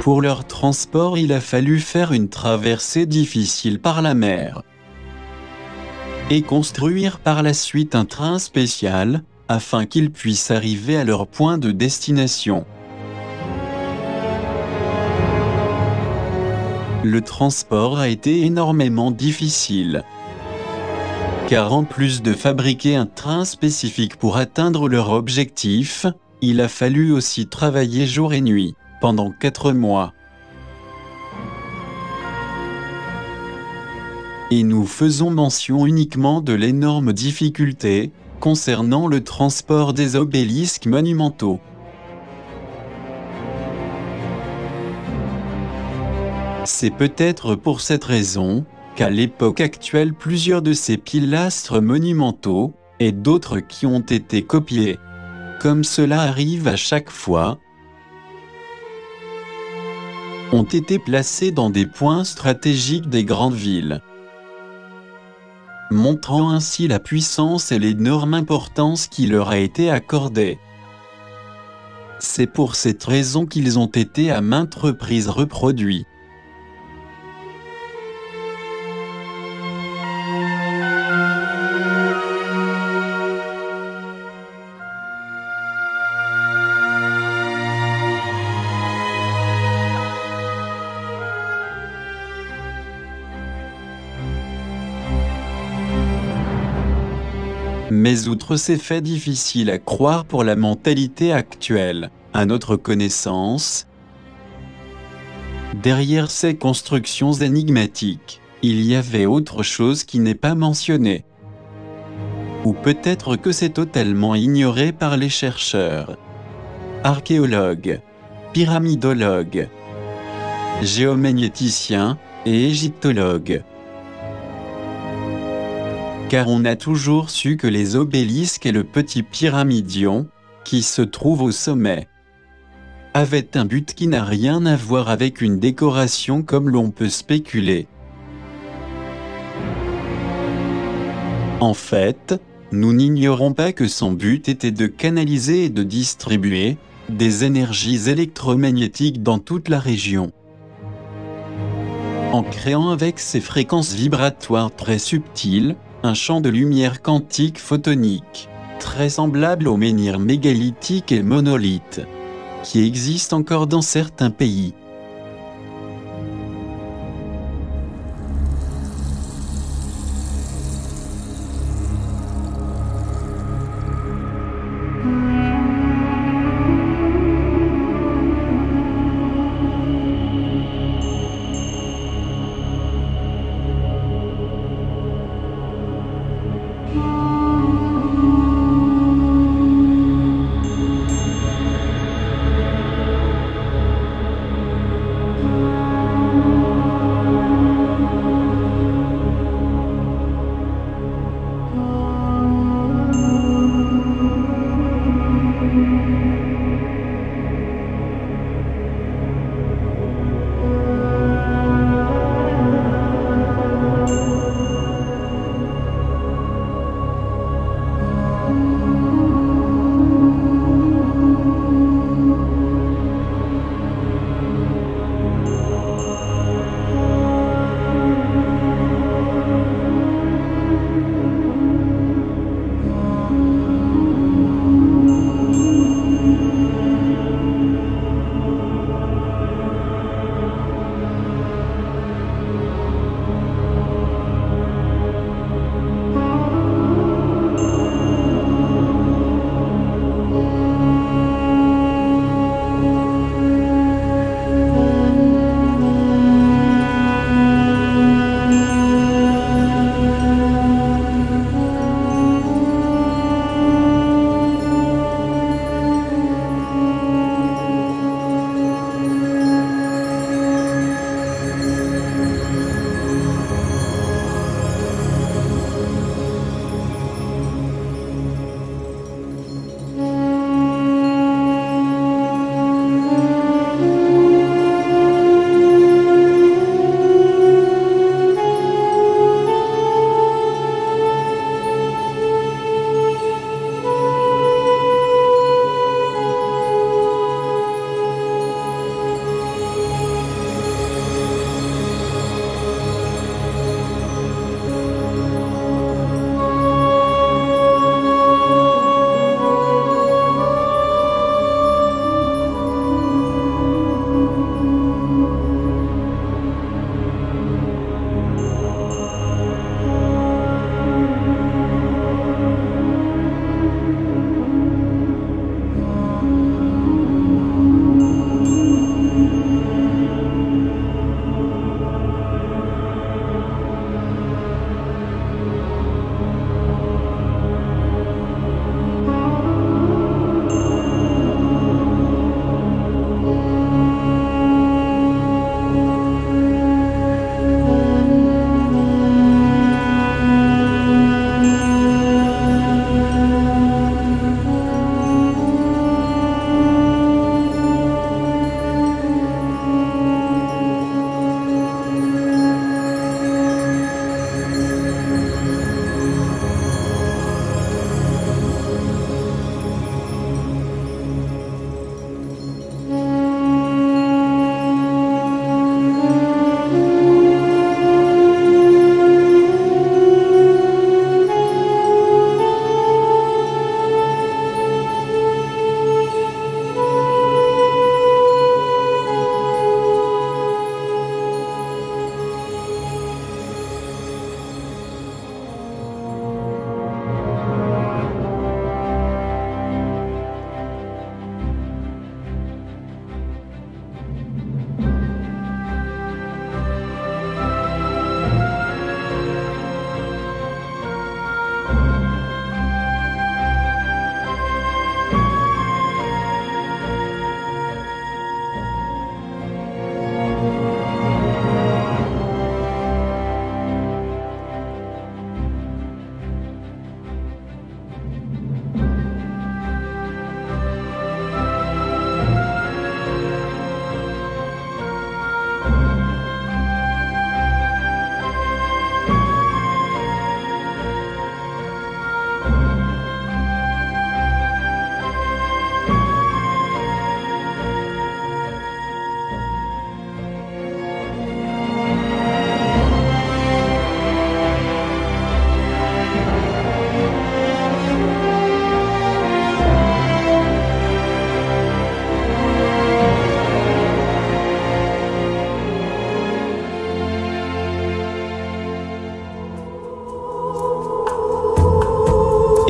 Pour leur transport, il a fallu faire une traversée difficile par la mer et construire par la suite un train spécial afin qu'ils puissent arriver à leur point de destination. Le transport a été énormément difficile, car en plus de fabriquer un train spécifique pour atteindre leur objectif, il a fallu aussi travailler jour et nuit, pendant 4 mois. Et nous faisons mention uniquement de l'énorme difficulté concernant le transport des obélisques monumentaux. C'est peut-être pour cette raison qu'à l'époque actuelle plusieurs de ces pilastres monumentaux, et d'autres qui ont été copiés, comme cela arrive à chaque fois, ont été placés dans des points stratégiques des grandes villes, montrant ainsi la puissance et l'énorme importance qui leur a été accordée. C'est pour cette raison qu'ils ont été à maintes reprises reproduits. Mais outre ces faits difficiles à croire pour la mentalité actuelle, à notre connaissance, derrière ces constructions énigmatiques, il y avait autre chose qui n'est pas mentionnée. Ou peut-être que c'est totalement ignoré par les chercheurs, archéologues, pyramidologues, géomagnéticiens et égyptologues. Car on a toujours su que les obélisques et le petit pyramidion, qui se trouve au sommet, avaient un but qui n'a rien à voir avec une décoration comme l'on peut spéculer. En fait, nous n'ignorons pas que son but était de canaliser et de distribuer des énergies électromagnétiques dans toute la région, en créant avec ses fréquences vibratoires très subtiles, un champ de lumière quantique photonique, très semblable aux menhirs mégalithiques et monolithes, qui existent encore dans certains pays.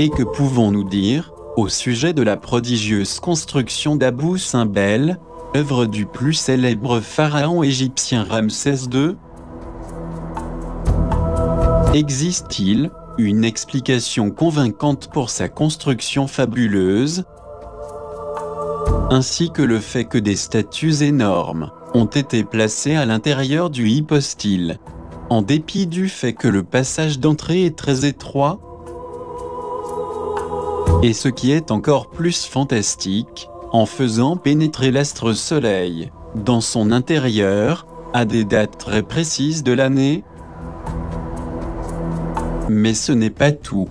Et que pouvons-nous dire au sujet de la prodigieuse construction d'Abou Simbel, œuvre du plus célèbre pharaon égyptien Ramsès II? Existe-t-il une explication convaincante pour sa construction fabuleuse, ainsi que le fait que des statues énormes ont été placées à l'intérieur du hypostyle, en dépit du fait que le passage d'entrée est très étroit? Et ce qui est encore plus fantastique, en faisant pénétrer l'astre Soleil dans son intérieur, à des dates très précises de l'année? Mais ce n'est pas tout.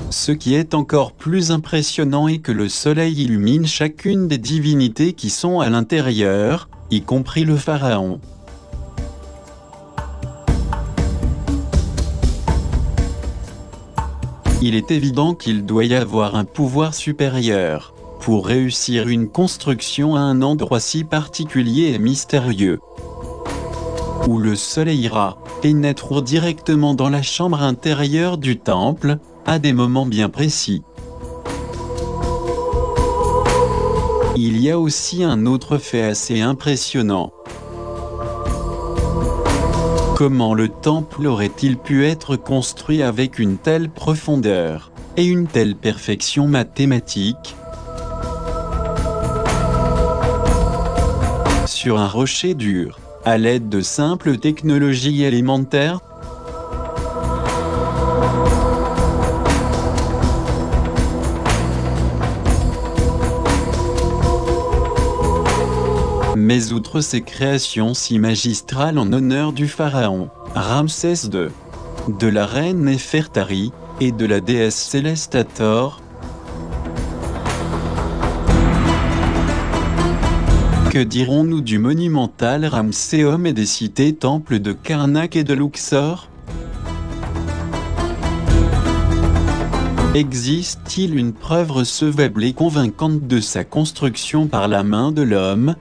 Ce qui est encore plus impressionnant est que le Soleil illumine chacune des divinités qui sont à l'intérieur, y compris le pharaon. Il est évident qu'il doit y avoir un pouvoir supérieur pour réussir une construction à un endroit si particulier et mystérieux, où le soleil ira pénètre directement dans la chambre intérieure du temple, à des moments bien précis. Il y a aussi un autre fait assez impressionnant. Comment le temple aurait-il pu être construit avec une telle profondeur et une telle perfection mathématique? Sur un rocher dur, à l'aide de simples technologies élémentaires? Mais outre ces créations si magistrales en honneur du pharaon Ramsès II, de la reine Néfertari et de la déesse céleste Hathor, que dirons-nous du monumental Ramséum et des cités-temples de Karnak et de Luxor? Existe-t-il une preuve recevable et convaincante de sa construction par la main de l'homme?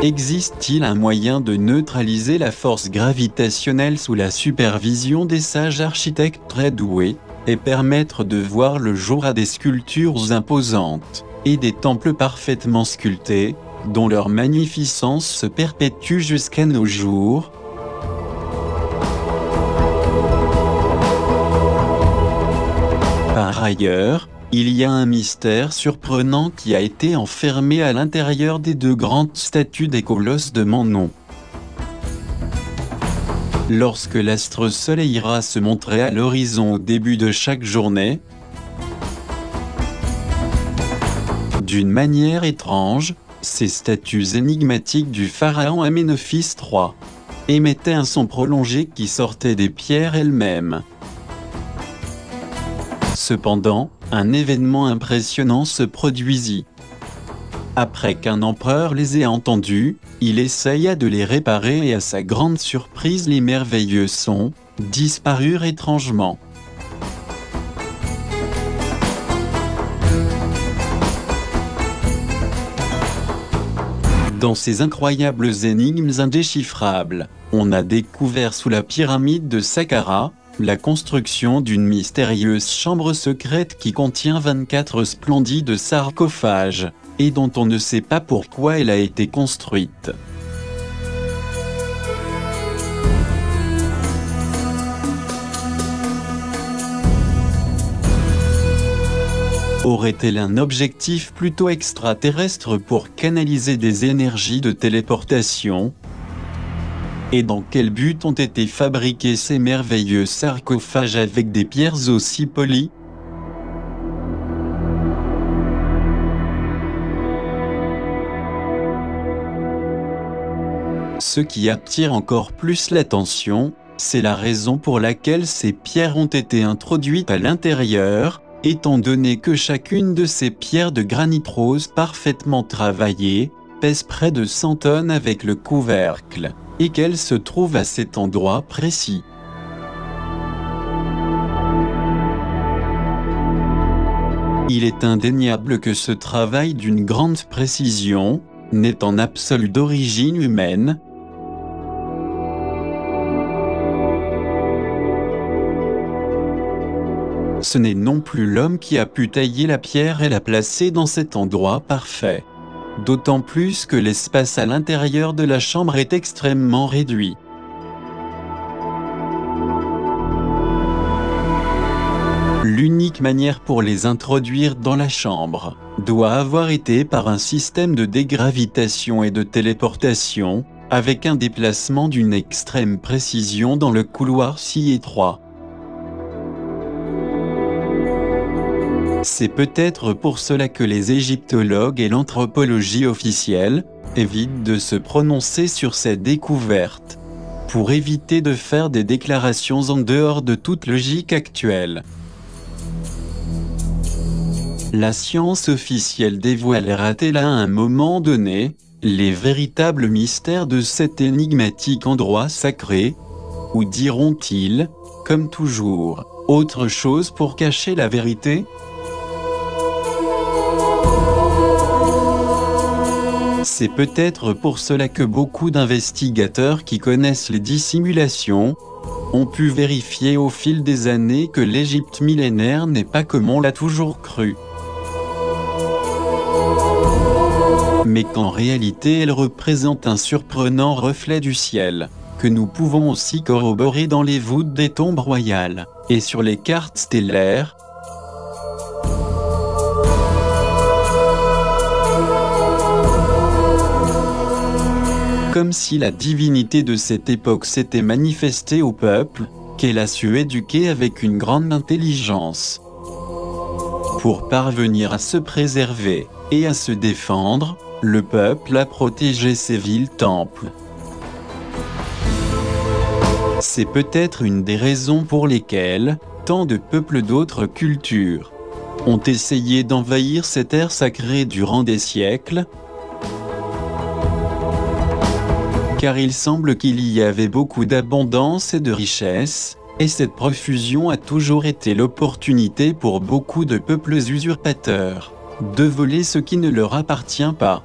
Existe-t-il un moyen de neutraliser la force gravitationnelle sous la supervision des sages architectes très doués, et permettre de voir le jour à des sculptures imposantes, et des temples parfaitement sculptés, dont leur magnificence se perpétue jusqu'à nos jours? Par ailleurs, il y a un mystère surprenant qui a été enfermé à l'intérieur des deux grandes statues des colosses de Memnon. Lorsque l'astre Soleil ira se montrer à l'horizon au début de chaque journée, d'une manière étrange, ces statues énigmatiques du pharaon Aménophis III émettaient un son prolongé qui sortait des pierres elles-mêmes. Cependant, un événement impressionnant se produisit. Après qu'un empereur les ait entendus, il essaya de les réparer et à sa grande surprise les merveilleux sons disparurent étrangement. Dans ces incroyables énigmes indéchiffrables, on a découvert sous la pyramide de Saqqara, la construction d'une mystérieuse chambre secrète qui contient 24 splendides sarcophages, et dont on ne sait pas pourquoi elle a été construite. Aurait-elle un objectif plutôt extraterrestre pour canaliser des énergies de téléportation? Et dans quel but ont été fabriqués ces merveilleux sarcophages avec des pierres aussi polies? Ce qui attire encore plus l'attention, c'est la raison pour laquelle ces pierres ont été introduites à l'intérieur, étant donné que chacune de ces pierres de granit rose parfaitement travaillées pèse près de 100 tonnes avec le couvercle, et qu'elles se trouvent à cet endroit précis. Il est indéniable que ce travail d'une grande précision n'est en absolu d'origine humaine. ce n'est non plus l'homme qui a pu tailler la pierre et la placer dans cet endroit parfait. D'autant plus que l'espace à l'intérieur de la chambre est extrêmement réduit. L'unique manière pour les introduire dans la chambre doit avoir été par un système de dégravitation et de téléportation, avec un déplacement d'une extrême précision dans le couloir si étroit. C'est peut-être pour cela que les égyptologues et l'anthropologie officielle évitent de se prononcer sur cette découverte, pour éviter de faire des déclarations en dehors de toute logique actuelle. La science officielle dévoilera-t-elle à un moment donné les véritables mystères de cet énigmatique endroit sacré? Ou diront-ils, comme toujours, autre chose pour cacher la vérité? C'est peut-être pour cela que beaucoup d'investigateurs qui connaissent les dissimulations ont pu vérifier au fil des années que l'Égypte millénaire n'est pas comme on l'a toujours cru, mais qu'en réalité elle représente un surprenant reflet du ciel, que nous pouvons aussi corroborer dans les voûtes des tombes royales, et sur les cartes stellaires. Comme si la divinité de cette époque s'était manifestée au peuple, qu'elle a su éduquer avec une grande intelligence, pour parvenir à se préserver et à se défendre. Le peuple a protégé ses villes-temples. C'est peut-être une des raisons pour lesquelles tant de peuples d'autres cultures ont essayé d'envahir cette terre sacrée durant des siècles, car il semble qu'il y avait beaucoup d'abondance et de richesse, et cette profusion a toujours été l'opportunité pour beaucoup de peuples usurpateurs de voler ce qui ne leur appartient pas.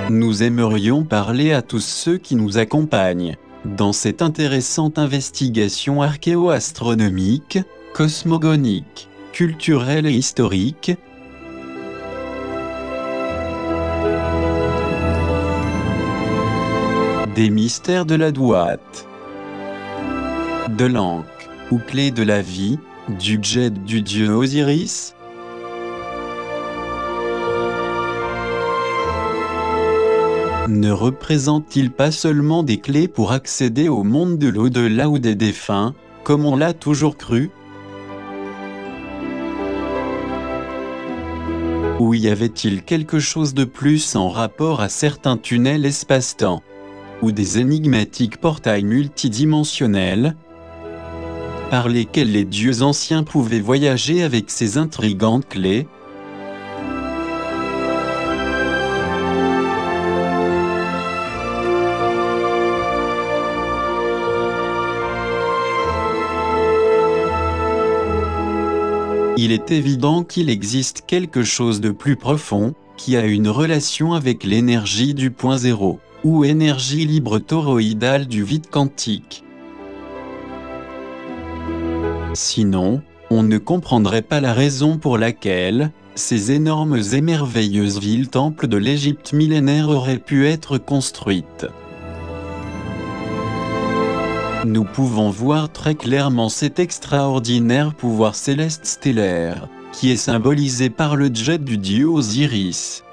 Nous aimerions parler à tous ceux qui nous accompagnent dans cette intéressante investigation archéo-astronomique, cosmogonique, culturelle et historique. Des mystères de la Duat, de l'Ankh, ou clé de la vie, du Djed du dieu Osiris. Ne représente-t-il pas seulement des clés pour accéder au monde de l'au-delà ou des défunts, comme on l'a toujours cru? Ou y avait-il quelque chose de plus en rapport à certains tunnels espace-temps, ou des énigmatiques portails multidimensionnels, par lesquels les dieux anciens pouvaient voyager avec ces intrigantes clés? Il est évident qu'il existe quelque chose de plus profond, qui a une relation avec l'énergie du point zéro, ou énergie libre toroïdale du vide quantique. Sinon, on ne comprendrait pas la raison pour laquelle ces énormes et merveilleuses villes-temples de l'Égypte millénaire auraient pu être construites. Nous pouvons voir très clairement cet extraordinaire pouvoir céleste stellaire, qui est symbolisé par le Djed du dieu Osiris.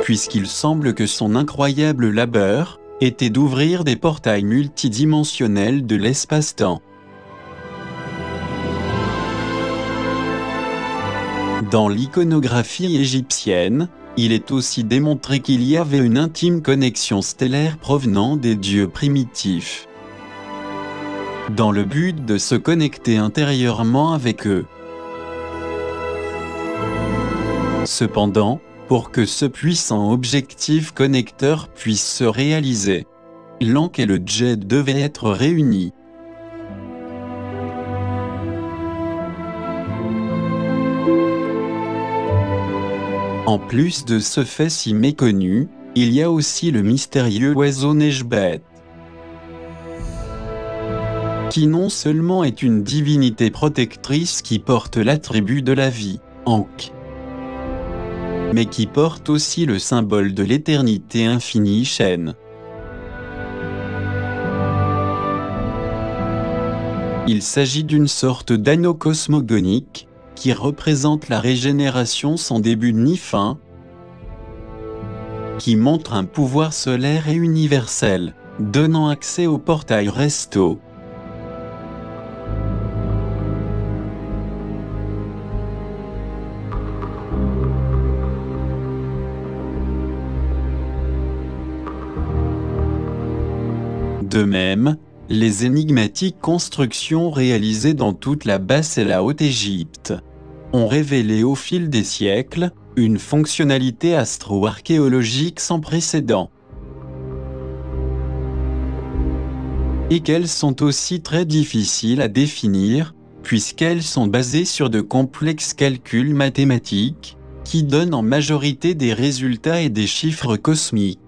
Puisqu'il semble que son incroyable labeur était d'ouvrir des portails multidimensionnels de l'espace-temps. Dans l'iconographie égyptienne, il est aussi démontré qu'il y avait une intime connexion stellaire provenant des dieux primitifs, dans le but de se connecter intérieurement avec eux. Cependant, pour que ce puissant objectif connecteur puisse se réaliser, l'Ankh et le Djed devaient être réunis. En plus de ce fait si méconnu, il y a aussi le mystérieux oiseau Nejbet, qui non seulement est une divinité protectrice qui porte l'attribut de la vie, Ankh, mais qui porte aussi le symbole de l'éternité infinie, Shen. Il s'agit d'une sorte d'anneau cosmogonique, qui représente la régénération sans début ni fin, qui montre un pouvoir solaire et universel, donnant accès au portail Resto. De même, les énigmatiques constructions réalisées dans toute la Basse et la Haute-Égypte ont révélé au fil des siècles une fonctionnalité astro-archéologique sans précédent. Et qu'elles sont aussi très difficiles à définir, puisqu'elles sont basées sur de complexes calculs mathématiques, qui donnent en majorité des résultats et des chiffres cosmiques.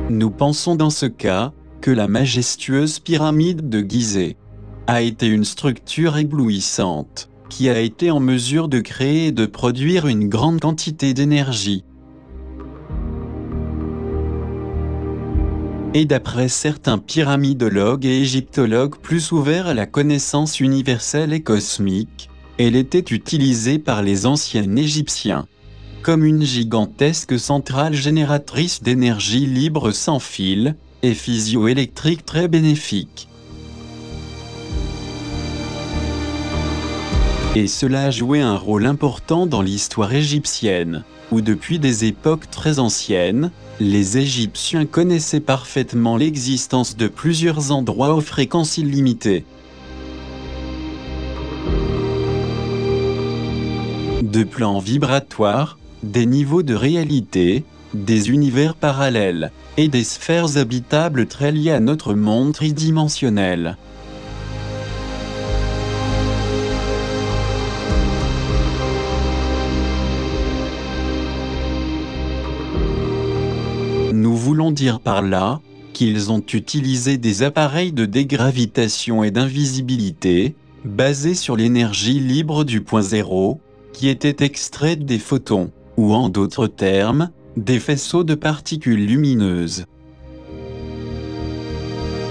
Nous pensons dans ce cas que la majestueuse pyramide de Gizeh a été une structure éblouissante, qui a été en mesure de créer et de produire une grande quantité d'énergie. Et d'après certains pyramidologues et égyptologues plus ouverts à la connaissance universelle et cosmique, elle était utilisée par les anciens Égyptiens comme une gigantesque centrale génératrice d'énergie libre sans fil, et physio-électrique très bénéfique. Et cela a joué un rôle important dans l'histoire égyptienne, où depuis des époques très anciennes, les Égyptiens connaissaient parfaitement l'existence de plusieurs endroits aux fréquences illimitées. De plans vibratoires, des niveaux de réalité, des univers parallèles, et des sphères habitables très liées à notre monde tridimensionnel. voulons dire par là qu'ils ont utilisé des appareils de dégravitation et d'invisibilité, basés sur l'énergie libre du point zéro, qui était extraite des photons, ou en d'autres termes, des faisceaux de particules lumineuses.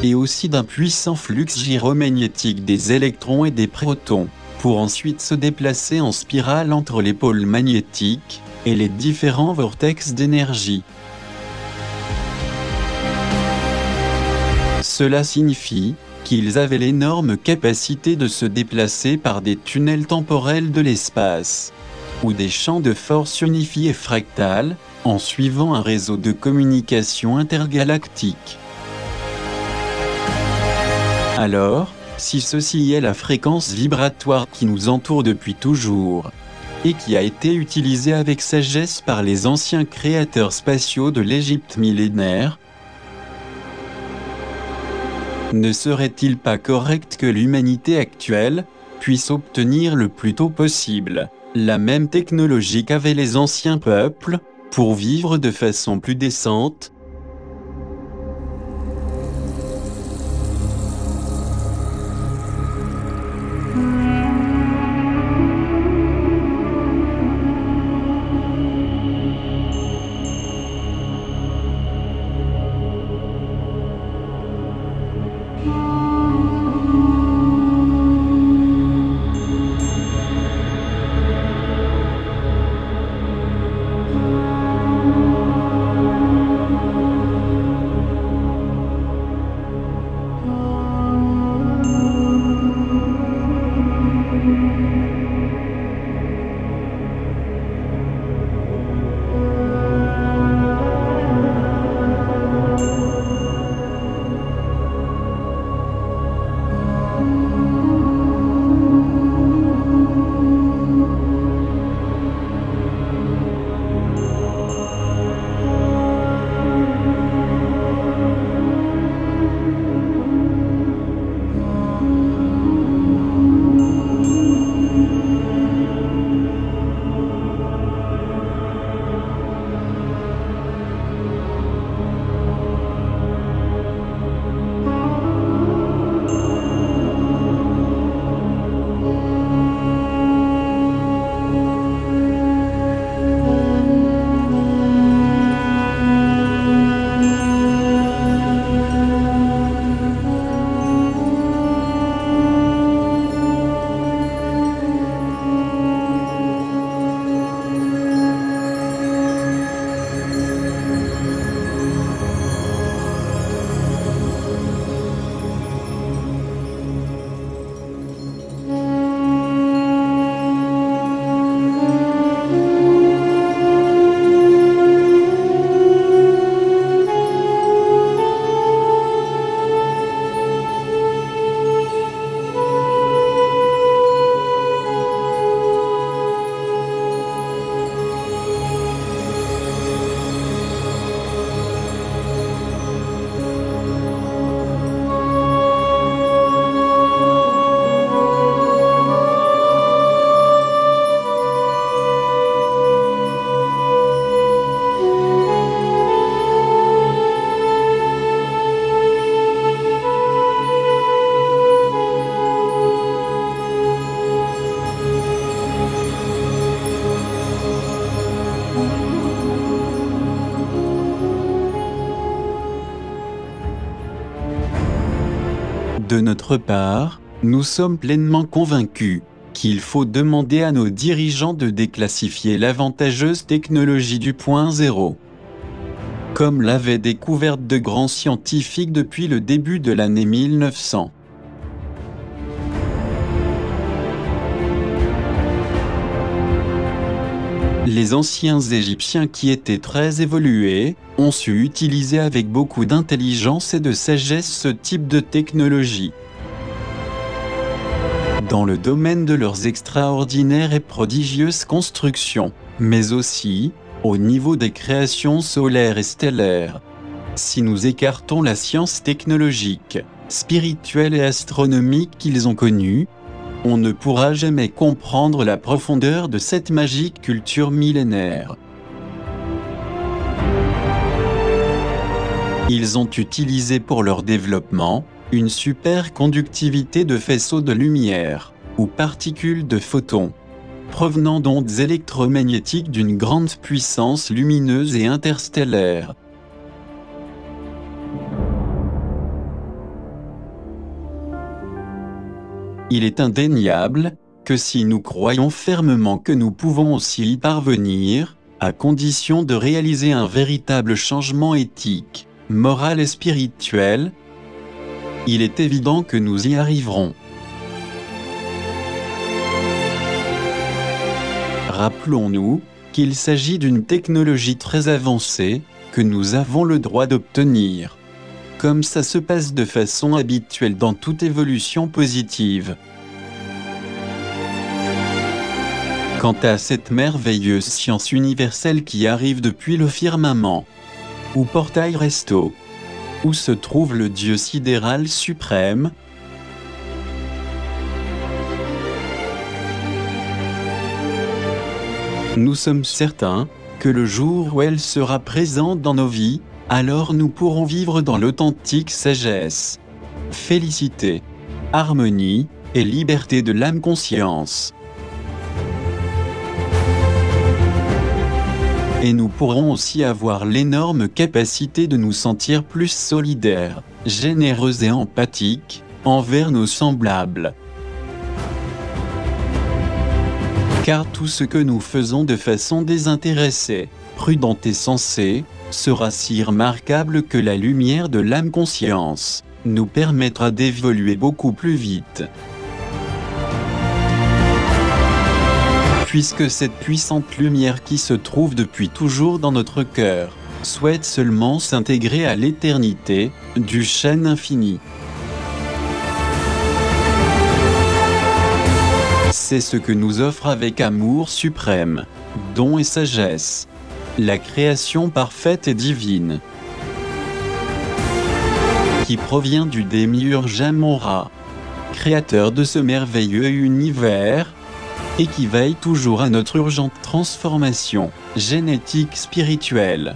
Et aussi d'un puissant flux gyromagnétique des électrons et des protons, pour ensuite se déplacer en spirale entre les pôles magnétiques et les différents vortex d'énergie. Cela signifie qu'ils avaient l'énorme capacité de se déplacer par des tunnels temporels de l'espace, ou des champs de force unifiés fractales, en suivant un réseau de communication intergalactique. Alors, si ceci est la fréquence vibratoire qui nous entoure depuis toujours, et qui a été utilisée avec sagesse par les anciens créateurs spatiaux de l'Égypte millénaire, ne serait-il pas correct que l'humanité actuelle puisse obtenir le plus tôt possible la même technologie qu'avaient les anciens peuples, pour vivre de façon plus décente ? De notre part, nous sommes pleinement convaincus qu'il faut demander à nos dirigeants de déclassifier l'avantageuse technologie du point zéro, comme l'avaient découvert de grands scientifiques depuis le début de l'année 1900. Les anciens Égyptiens qui étaient très évolués, ont su utiliser avec beaucoup d'intelligence et de sagesse ce type de technologie dans le domaine de leurs extraordinaires et prodigieuses constructions, mais aussi au niveau des créations solaires et stellaires. Si nous écartons la science technologique, spirituelle et astronomique qu'ils ont connue, on ne pourra jamais comprendre la profondeur de cette magique culture millénaire. Ils ont utilisé pour leur développement une superconductivité de faisceaux de lumière, ou particules de photons, provenant d'ondes électromagnétiques d'une grande puissance lumineuse et interstellaire. Il est indéniable que si nous croyons fermement que nous pouvons aussi y parvenir, à condition de réaliser un véritable changement éthique, moral et spirituel, il est évident que nous y arriverons. Rappelons-nous qu'il s'agit d'une technologie très avancée, que nous avons le droit d'obtenir. Comme ça se passe de façon habituelle dans toute évolution positive. Quant à cette merveilleuse science universelle qui arrive depuis le firmament, ou portail resto, où se trouve le Dieu sidéral suprême, nous sommes certains que le jour où elle sera présente dans nos vies, alors nous pourrons vivre dans l'authentique sagesse, félicité, harmonie et liberté de l'âme-conscience. Et nous pourrons aussi avoir l'énorme capacité de nous sentir plus solidaires, généreux et empathiques envers nos semblables. Car tout ce que nous faisons de façon désintéressée, prudente et sensée, sera si remarquable que la lumière de l'âme-conscience nous permettra d'évoluer beaucoup plus vite. Puisque cette puissante lumière qui se trouve depuis toujours dans notre cœur, souhaite seulement s'intégrer à l'éternité du chêne infini. C'est ce que nous offre avec amour suprême, don et sagesse, la création parfaite et divine, qui provient du démiurge Amon-Ra, créateur de ce merveilleux univers, et qui veille toujours à notre urgente transformation génétique spirituelle.